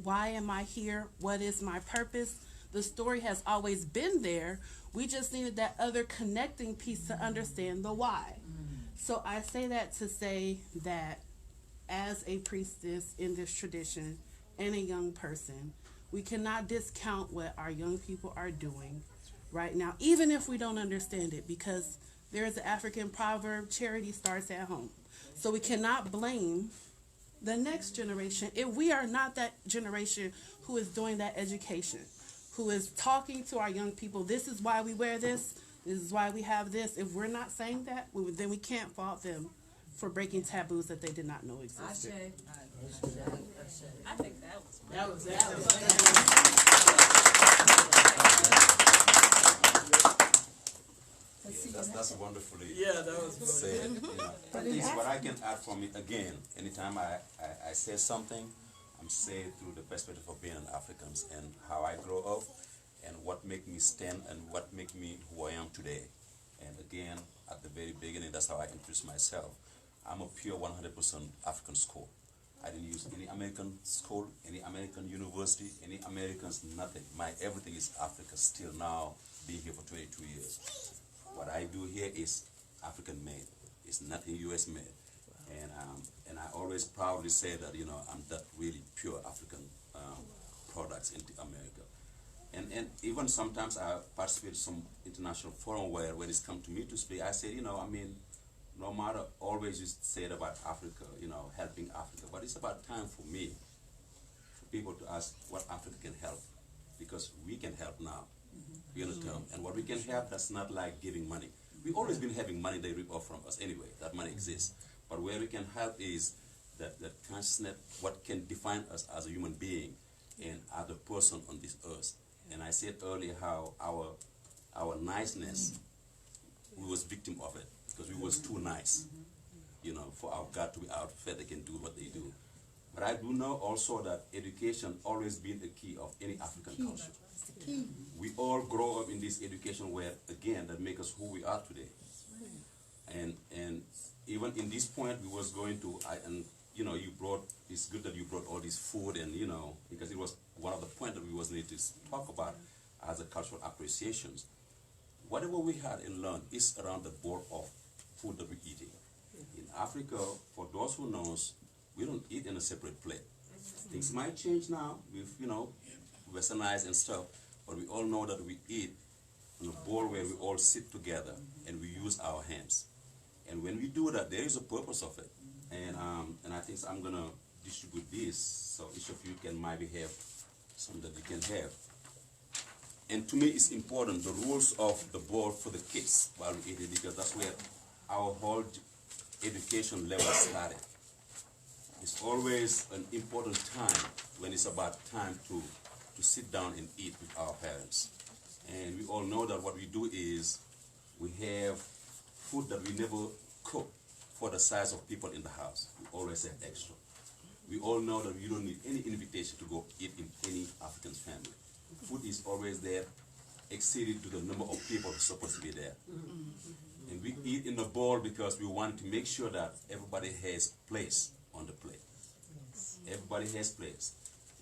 Why am I here? What is my purpose? The story has always been there. We just needed that other connecting piece to understand the why. So I say that to say that as a priestess in this tradition and a young person, we cannot discount what our young people are doing right now, even if we don't understand it, because there is an African proverb, charity starts at home. So we cannot blame the next generation if we are not that generation who is doing that education, who is talking to our young people. This is why we wear this. This is why we have this. If we're not saying that, then we can't fault them for breaking taboos that they did not know existed. I think that was That's wonderfully that was said. At least what I can add from it, again, anytime I say something, I'm saying through the perspective of being an African and how I grow up and what make me stand and what make me who I am today. And again, at the very beginning, that's how I introduce myself. I'm a pure 100% African school. I didn't use any American school, any American university, any Americans, nothing. My everything is Africa still now, being here for 22 years. What I do here is African made. It's nothing US made. And I always proudly say that, I'm that really pure African products into America. And even sometimes I participate in some international forum where when it's come to me to speak, I say, no matter always you say it about Africa, helping Africa, but it's about time for me, for people to ask what Africa can help, because we can help now. You understand? And what we can help, that's not like giving money. We've always been having money they rip off from us anyway. That money exists. But where we can help is that consciousness, what can define us as a human being and as a person on this earth. And I said earlier how our niceness, we was victim of it because we was too nice, for our God to be out fair, they can do what they do. But I do know also that education always been the key of any African culture. We all grow up in this education where, again, that makes us who we are today. And even in this point, we was going to, you brought, it's good that you brought all this food and, because it was one of the points that we was need to talk about as a cultural appreciations. Whatever we had and learned is around the board of food that we're eating. In Africa, for those who knows, we don't eat in a separate plate. Things might change now with, westernized and stuff, but we all know that we eat on a bowl where we all sit together and we use our hands. And when we do that, there is a purpose of it. And I think I'm going to distribute this so each of you can maybe have some that you can have. And to me, it's important, the rules of the board for the kids while we eat it, because that's where our whole education level started. It's always an important time when it's about time to sit down and eat with our parents. And we all know that what we do is we have food that we never cook for the size of people in the house. We always have extra. We all know that you don't need any invitation to go eat in any African family. Food is always there, exceeded to the number of people who are supposed to be there. And we eat in the bowl because we want to make sure that everybody has place on the plate. Everybody has place.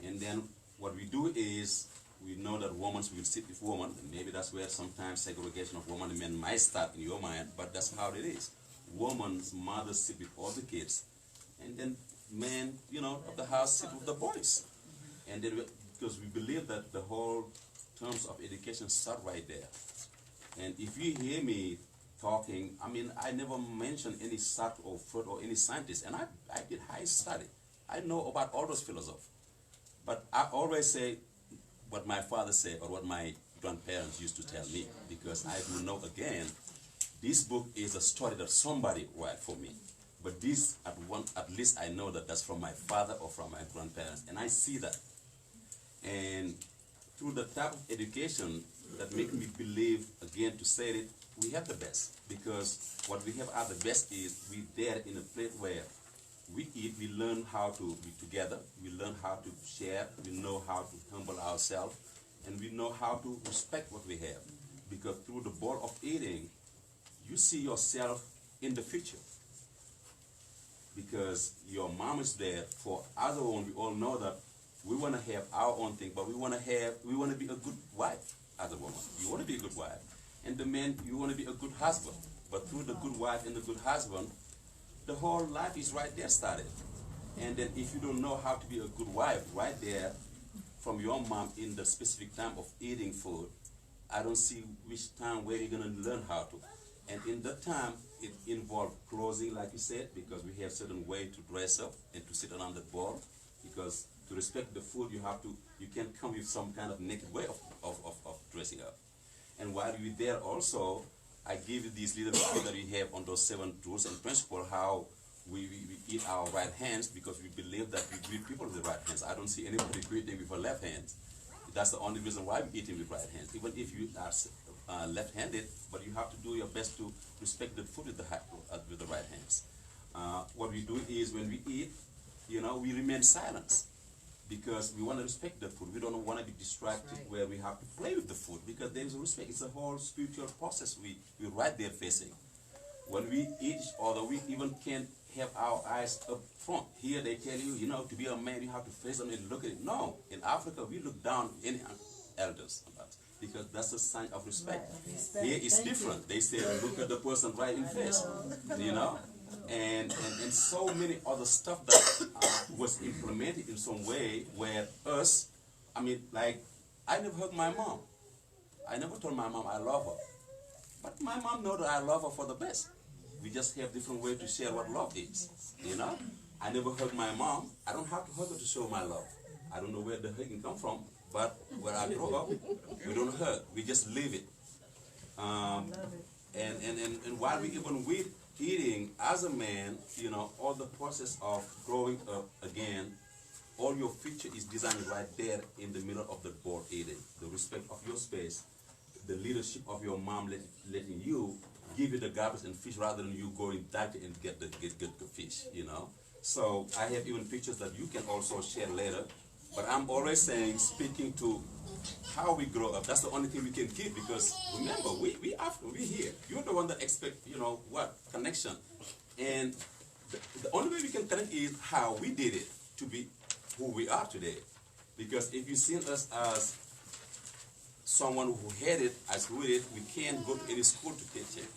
And then what we do is, we know that women will sit with women, and maybe that's where sometimes segregation of women and men might start in your mind, but that's how it is. Women's mothers sit with all the kids, and then men, of the house sit with the boys. And then because we believe that the whole terms of education start right there. And if you hear me talking, I mean, I never mention any sect or fruit or any scientist, and I did high study. I know about all those philosophers. But I always say what my father said or what my grandparents used to tell me, because I do know, again, this book is a story that somebody wrote for me. But this, at least I know that that's from my father or from my grandparents, and I see that. And through the type of education that make me believe, again, to say it, we have the best. Because what we have at the best is we there in a place where we eat, we learn how to be together, we learn how to share, we know how to humble ourselves, and we know how to respect what we have. Because through the bowl of eating, you see yourself in the future. Because your mom is there. For other one, we all know that we want to have our own thing, but we want to be a good wife as a woman. You want to be a good wife. And the man, you want to be a good husband. But through the good wife and the good husband, the whole life is right there started. And then if you don't know how to be a good wife right there from your mom in the specific time of eating food, I don't see which time where you're going to learn how to. And in that time, it involved clothing, like you said, because we have certain way to dress up and to sit around the board. Because to respect the food, you can't come with some kind of naked way of dressing up. And while you're there also, I give you these little things that we have on those 7 rules and principles, how we eat our right hands, because we believe that we greet people with the right hands. I don't see anybody greeting with a left hand. That's the only reason why we eating with right hands. Even if you are left-handed, but you have to do your best to respect the food with the right hands. What we do is when we eat, we remain silent, because we want to respect the food. We don't want to be distracted where we have to play with the food, because there is a respect. It's a whole spiritual process we're right there facing. When we eat each other, we even can't have our eyes up front. Here they tell you, to be a man, you have to face them and look at it. No, in Africa, we look down any elders, because that's a sign of respect. Respect. Here it's different. They say, look at the person right in the face, and so many other stuff that was implemented in some way where I never hug my mom. I never told my mom I love her. But my mom knows that I love her for the best. We just have different ways to share what love is, I never hug my mom. I don't have to hug her to show my love. I don't know where the hugging come from, but where I grow up, we don't hug. We just live it. And while we even with eating as a man, all the process of growing up again, all your future is designed right there in the middle of the board eating. The respect of your space, the leadership of your mom letting you give you the garbage and fish rather than you going dirty and get the fish, So I have even pictures that you can also share later. But I'm always saying, speaking to how we grow up, that's the only thing we can keep, because remember, we here. You're the one that expect, connection. And the only way we can connect is how we did it to be who we are today. Because if you've seen us as someone who had it, as who did it, we can't go to any school to teach it.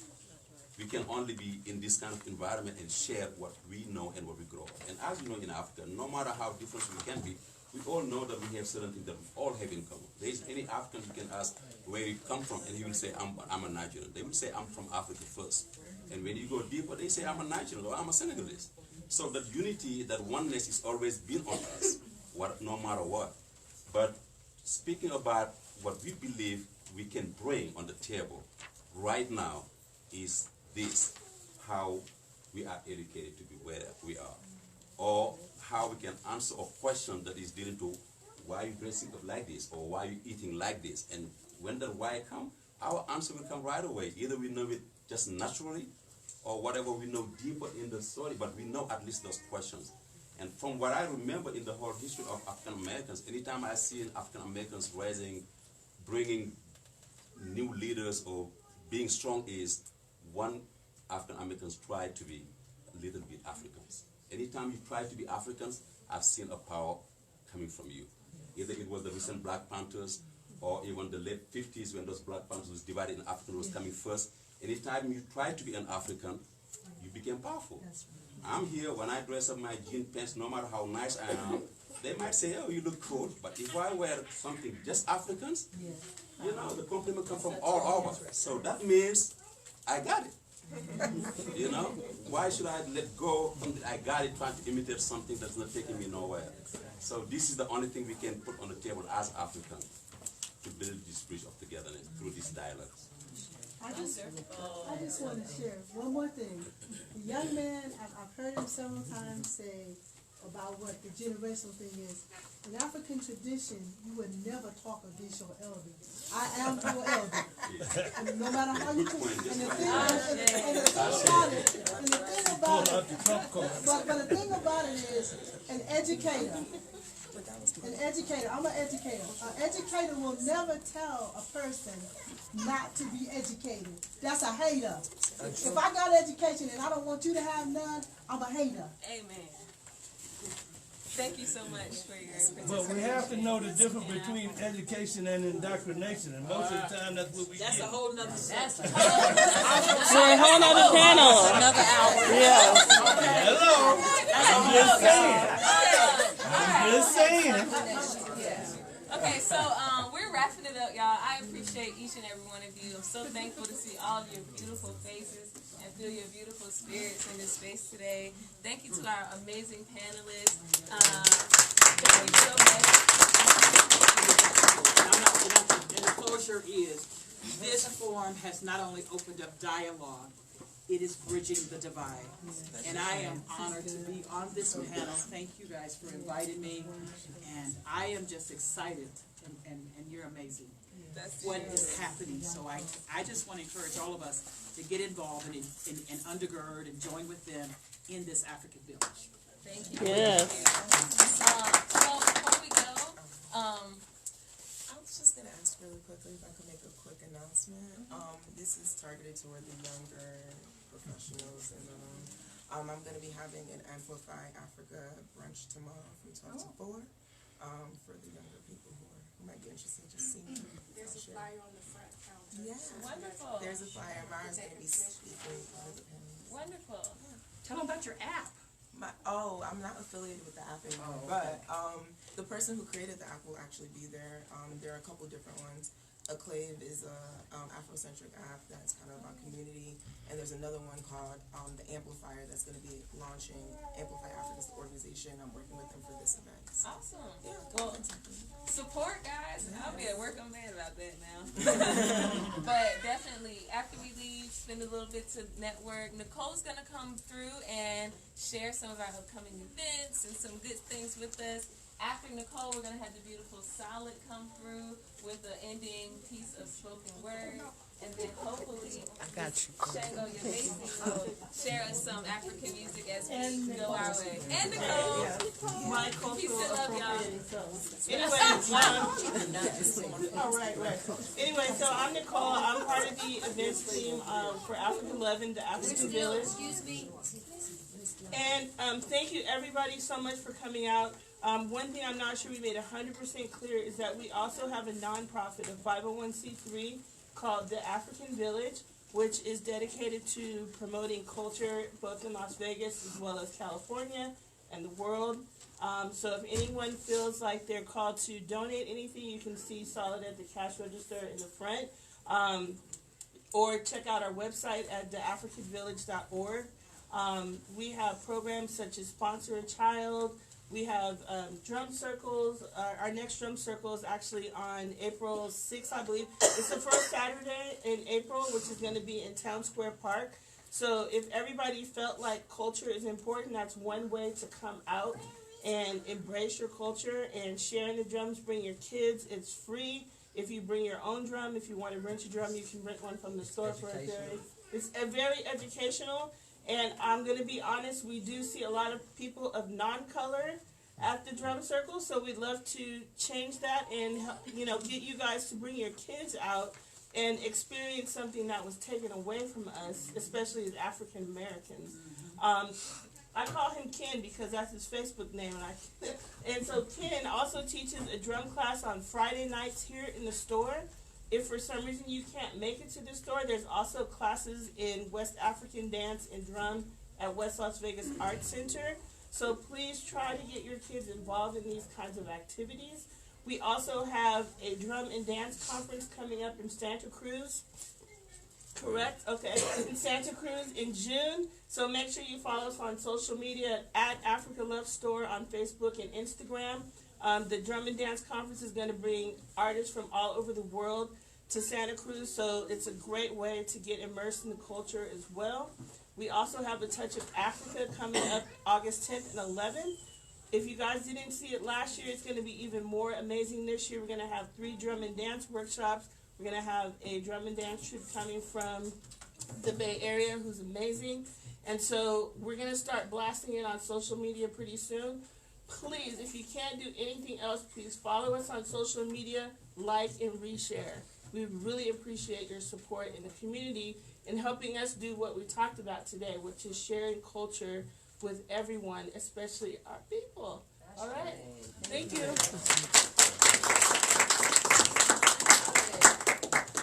We can only be in this kind of environment and share what we know and what we grow up. And as you know, in Africa, no matter how different we can be, we all know that we have certain things that we all have in common. There is any African you can ask where you come from, and he will say, I'm a Nigerian. They will say, I'm from Africa first. And when you go deeper, they say, I'm a Nigerian or I'm a Senegalese. So that unity, that oneness is always been on us, no matter what. But speaking about what we believe we can bring on the table right now is this, how we are educated to be where we are. Or how we can answer a question that is dealing to why you dressing up like this, or why you eating like this. And when the why come, our answer will come right away. Either we know it just naturally, or whatever we know deeper in the story, but we know at least those questions. And from what I remember in the whole history of African Americans, anytime I see African Americans rising, bringing new leaders or being strong, is one, African Americans try to be a little bit Africans. Anytime you try to be Africans, I've seen a power coming from you. Either it was the recent Black Panthers, or even the late 50s when those Black Panthers was divided and African was coming first. Anytime you try to be an African, you became powerful. I'm here, when I dress up my jean pants, no matter how nice I am, they might say, oh, you look cool. But if I wear something just Africans, you know, the compliment come from all over. So that means I got it. You know, why should I let go from the, I got it, trying to imitate something that's not taking me nowhere? So this is the only thing we can put on the table as Africans to build this bridge of togetherness through these dialogues. I just want to share one more thing. The young man, I've heard him several times say about what the generational thing is. In African tradition, you would never talk against your elder. I am your elder. And no matter how you put it. And the thing about it is, an educator, I'm an educator. An educator will never tell a person not to be educated. That's a hater. If I got education and I don't want you to have none, I'm a hater. Amen. Thank you so much for your participation. But we have to know the difference between education and indoctrination, and most of the time that's what we That's get. a whole nother subject. For a whole nother panel. Another hour. Yeah. Hello. I'm just saying. Okay, so we're wrapping it up, y'all. I appreciate each and every one of you. I'm so thankful to see all of your beautiful faces and feel your beautiful spirits in this space today. Thank you to our amazing panelists. Thank you so much. And the closure is, this forum has not only opened up dialogue, it is bridging the divide. And I am honored to be on this panel. Thank you guys for inviting me. And I am just excited, and you're amazing. What is happening. So I just want to encourage all of us to get involved and undergird and join with them in this African village. Thank you. Yes. So before we go, I was just going to ask really quickly if I could make a quick announcement. This is targeted toward the younger professionals in the room. I'm going to be having an Amplify Africa brunch tomorrow from 12 to 4 for the younger people who might be interested in just seeing it. There's a flyer on the front counter. Yes. wonderful. There's a flyer. Mara's going to be speaking on the panel. Wonderful. Tell them about your app. I'm not affiliated with the app anymore, but the person who created the app will actually be there. There are a couple different ones. Acclave is a Afrocentric app that's kind of about community, and there's another one called the Amplifier that's going to be launching. Amplify Africa is the organization. I'm working with them for this event. So, Awesome. yeah, Well, support, guys. I'll be at work. I'm mad about that now. But definitely, after we leave, spend a little bit to network. Nicole's going to come through and share some of our upcoming events and some good things with us. After Nicole, we're going to have the beautiful Solid come through with an ending piece of spoken word. And then hopefully, Shango Yabesi will share us some African music as we go our way. And Nicole. My Peace cultural and love, y'all. Anyway, all right. Anyway, so I'm Nicole. I'm part of the events team for African 11, the African Village. Excuse me. And thank you everybody so much for coming out. One thing I'm not sure we made 100% clear is that we also have a nonprofit, a 501c3 called the African Village, which is dedicated to promoting culture both in Las Vegas as well as California and the world. So if anyone feels like they're called to donate anything, you can see Solid at the cash register in the front. Or check out our website at theafricanvillage.org. We have programs such as Sponsor a Child. We have drum circles. Our next drum circle is actually on April 6th, I believe. It's the first Saturday in April, which is going to be in Town Square Park. So if everybody felt like culture is important, that's one way to come out and embrace your culture and sharing the drums. Bring your kids. It's free. If you bring your own drum, if you want to rent a drum, you can rent one from the store for it's very educational. And I'm going to be honest, we do see a lot of people of non-color at the drum circle, so we'd love to change that and, get you guys to bring your kids out and experience something that was taken away from us, especially as African Americans. I call him Ken because that's his Facebook name, and so Ken also teaches a drum class on Friday nights here in the store. If for some reason you can't make it to the store, there's also classes in West African dance and drum at West Las Vegas Arts Center. So please try to get your kids involved in these kinds of activities. We also have a drum and dance conference coming up in Santa Cruz. Correct? Okay. In Santa Cruz in June. So make sure you follow us on social media at Africa Love Store on Facebook and Instagram. The drum and dance conference is going to bring artists from all over the world to Santa Cruz, so it's a great way to get immersed in the culture as well. We also have a Touch of Africa coming up August 10th and 11th. If you guys didn't see it last year, it's going to be even more amazing this year. We're going to have 3 drum and dance workshops. We're going to have a drum and dance troupe coming from the Bay Area who's amazing. And so we're going to start blasting it on social media pretty soon. Please, if you can't do anything else, please follow us on social media, like, and reshare. We really appreciate your support in the community in helping us do what we talked about today, which is sharing culture with everyone, especially our people. All right? Thank you.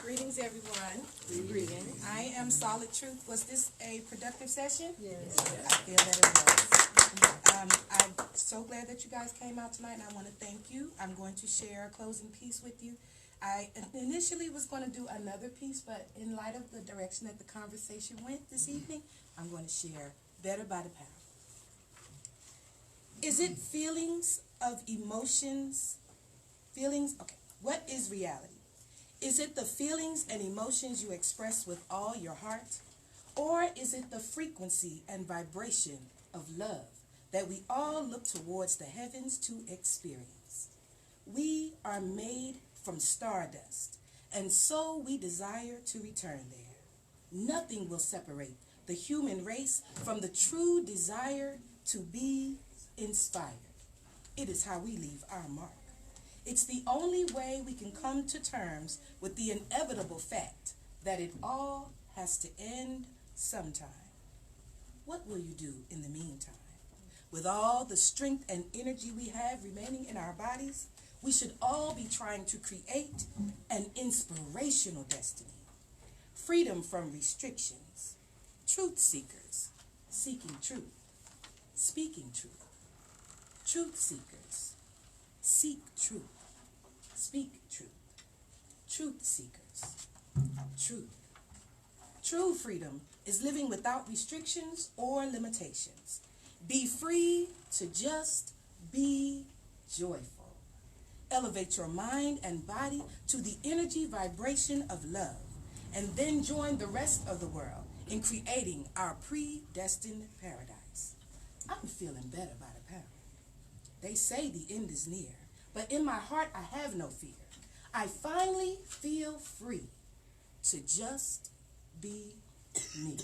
Greetings, everyone. Greetings. I am Solid Truth. Was this a productive session? Yes. I feel that it was. I'm so glad that you guys came out tonight, and I want to thank you. I'm going to share a closing piece with you. I initially was going to do another piece, but in light of the direction that the conversation went this evening, I'm going to share Better by the Pound. Is it feelings of emotions? Feelings? Okay. What is reality? Is it the feelings and emotions you express with all your heart? Or is it the frequency and vibration of love that we all look towards the heavens to experience? We are made from stardust, and so we desire to return there. Nothing will separate the human race from the true desire to be inspired. It is how we leave our mark. It's the only way we can come to terms with the inevitable fact that it all has to end sometime. What will you do in the meantime? With all the strength and energy we have remaining in our bodies, we should all be trying to create an inspirational destiny. Freedom from restrictions. Truth seekers, seeking truth. Speaking truth. Truth seekers, seek truth. Speak truth. Truth seekers, truth. True freedom is living without restrictions or limitations. Be free to just be joyful. Elevate your mind and body to the energy vibration of love, and then join the rest of the world in creating our predestined paradise. I'm feeling better by the pound. They say the end is near, but in my heart I have no fear. I finally feel free to just be me.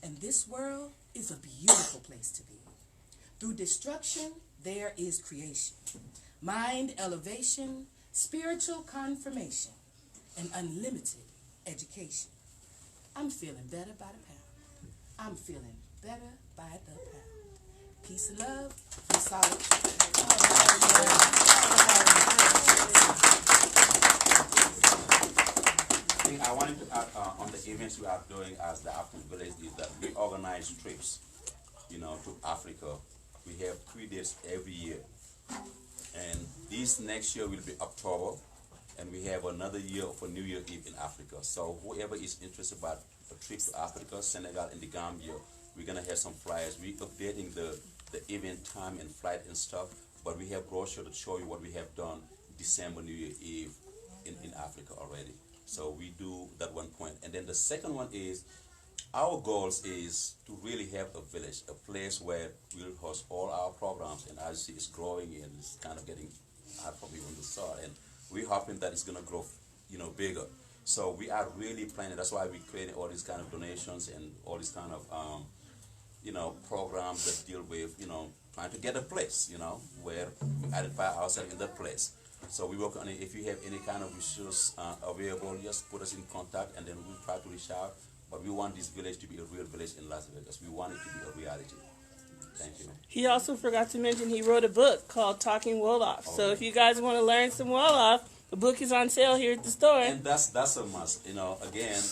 And this world is a beautiful place to be. Through destruction, there is creation. Mind elevation, spiritual confirmation, and unlimited education. I'm feeling better by the pound. I'm feeling better by the pound. Peace and love from Solid I wanted to add on the events we are doing as the African Village is that we organize trips, to Africa. We have 3 days every year. And this next year will be October, and we have another year for New Year Eve in Africa. So whoever is interested about a trip to Africa, Senegal, and the Gambia, we're gonna have some flyers. We're updating the event time and flight and stuff, but we have brochure to show you what we have done December, New Year Eve in Africa already. So we do that one point. And then the second one is, our goals is to really have a village, a place where we'll host all our programs, and as it's growing and it's kind of getting hard for people to start, and we're hoping that it's gonna grow, bigger. So we are really planning. That's why we created all these kind of donations and all these kind of, programs that deal with, trying to get a place, where we identify ourselves in that place. So we work on it. If you have any kind of issues available, just put us in contact, and then we'll try to reach out. But we want this village to be a real village in Las Vegas. We want it to be a reality. Thank you. He also forgot to mention he wrote a book called Talking Wolof. So if you guys want to learn some Wolof, the book is on sale here at the store. And that's a must. Again,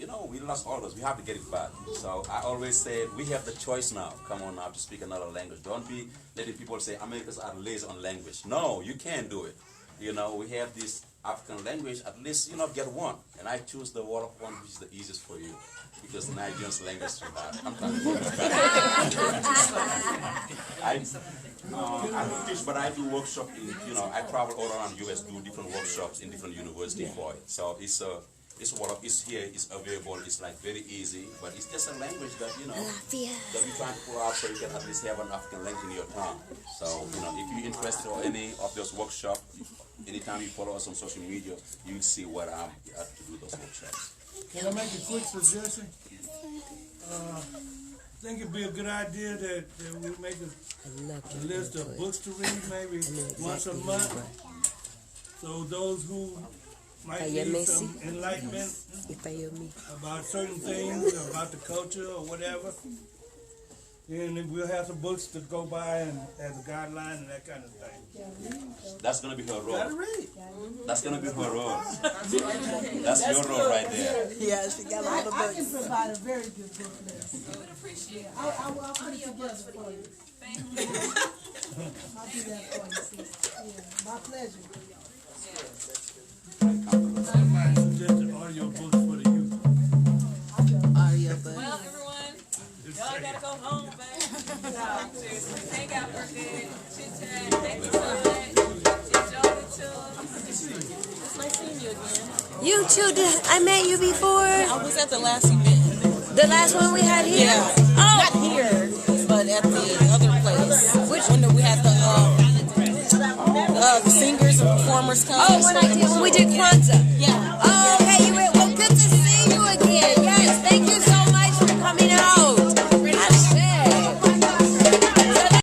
you know, we lost all those. We have to get it back. So I always say we have the choice now. Come on now to speak another language. Don't be letting people say Americans are lazy on language. No, you can't do it. You know, we have this African language. At least, you know, get one. And I choose the word of one, which is the easiest for you. Because Nigerian's language is too hard. I'm trying to I don't teach, but I do workshop in, you know, I travel all around US, do different workshops in different universities for it. So it's here, it's available, it's like very easy, but it's just a language that, you know, that we're trying to pull out so you can at least have an African language in your tongue. So, you know, if you're interested in any of those workshops, anytime you follow us on social media, you'll see what I'm at to do those workshops. Can I make a quick suggestion? I think it'd be a good idea that we make a list of books to read maybe once a month. So those who might need some enlightenment about certain things, about the culture or whatever, then we'll have some books to go by and as a guideline and that kind of thing. That's going to be her role. That's going to be her role. That's your role right there. Yeah, she got all the books. I can provide a very good book list. I would appreciate it. I'll put it together for you. Thank you. I'll do that for you, sis. Yeah, my pleasure. Somebody suggested audio books for the youth. Audio books. Well, everyone, y'all gotta go home, man. No, seriously, hang out for a bit, chit chat. Thank you so much. Enjoy the tour. It's nice seeing you again. You too. I met you before. I was at the last event. The last one we had here. Yeah. Not here, but at the other place. Which one? We had the singers and performers come. Oh, when we did Kwanzaa. Yeah.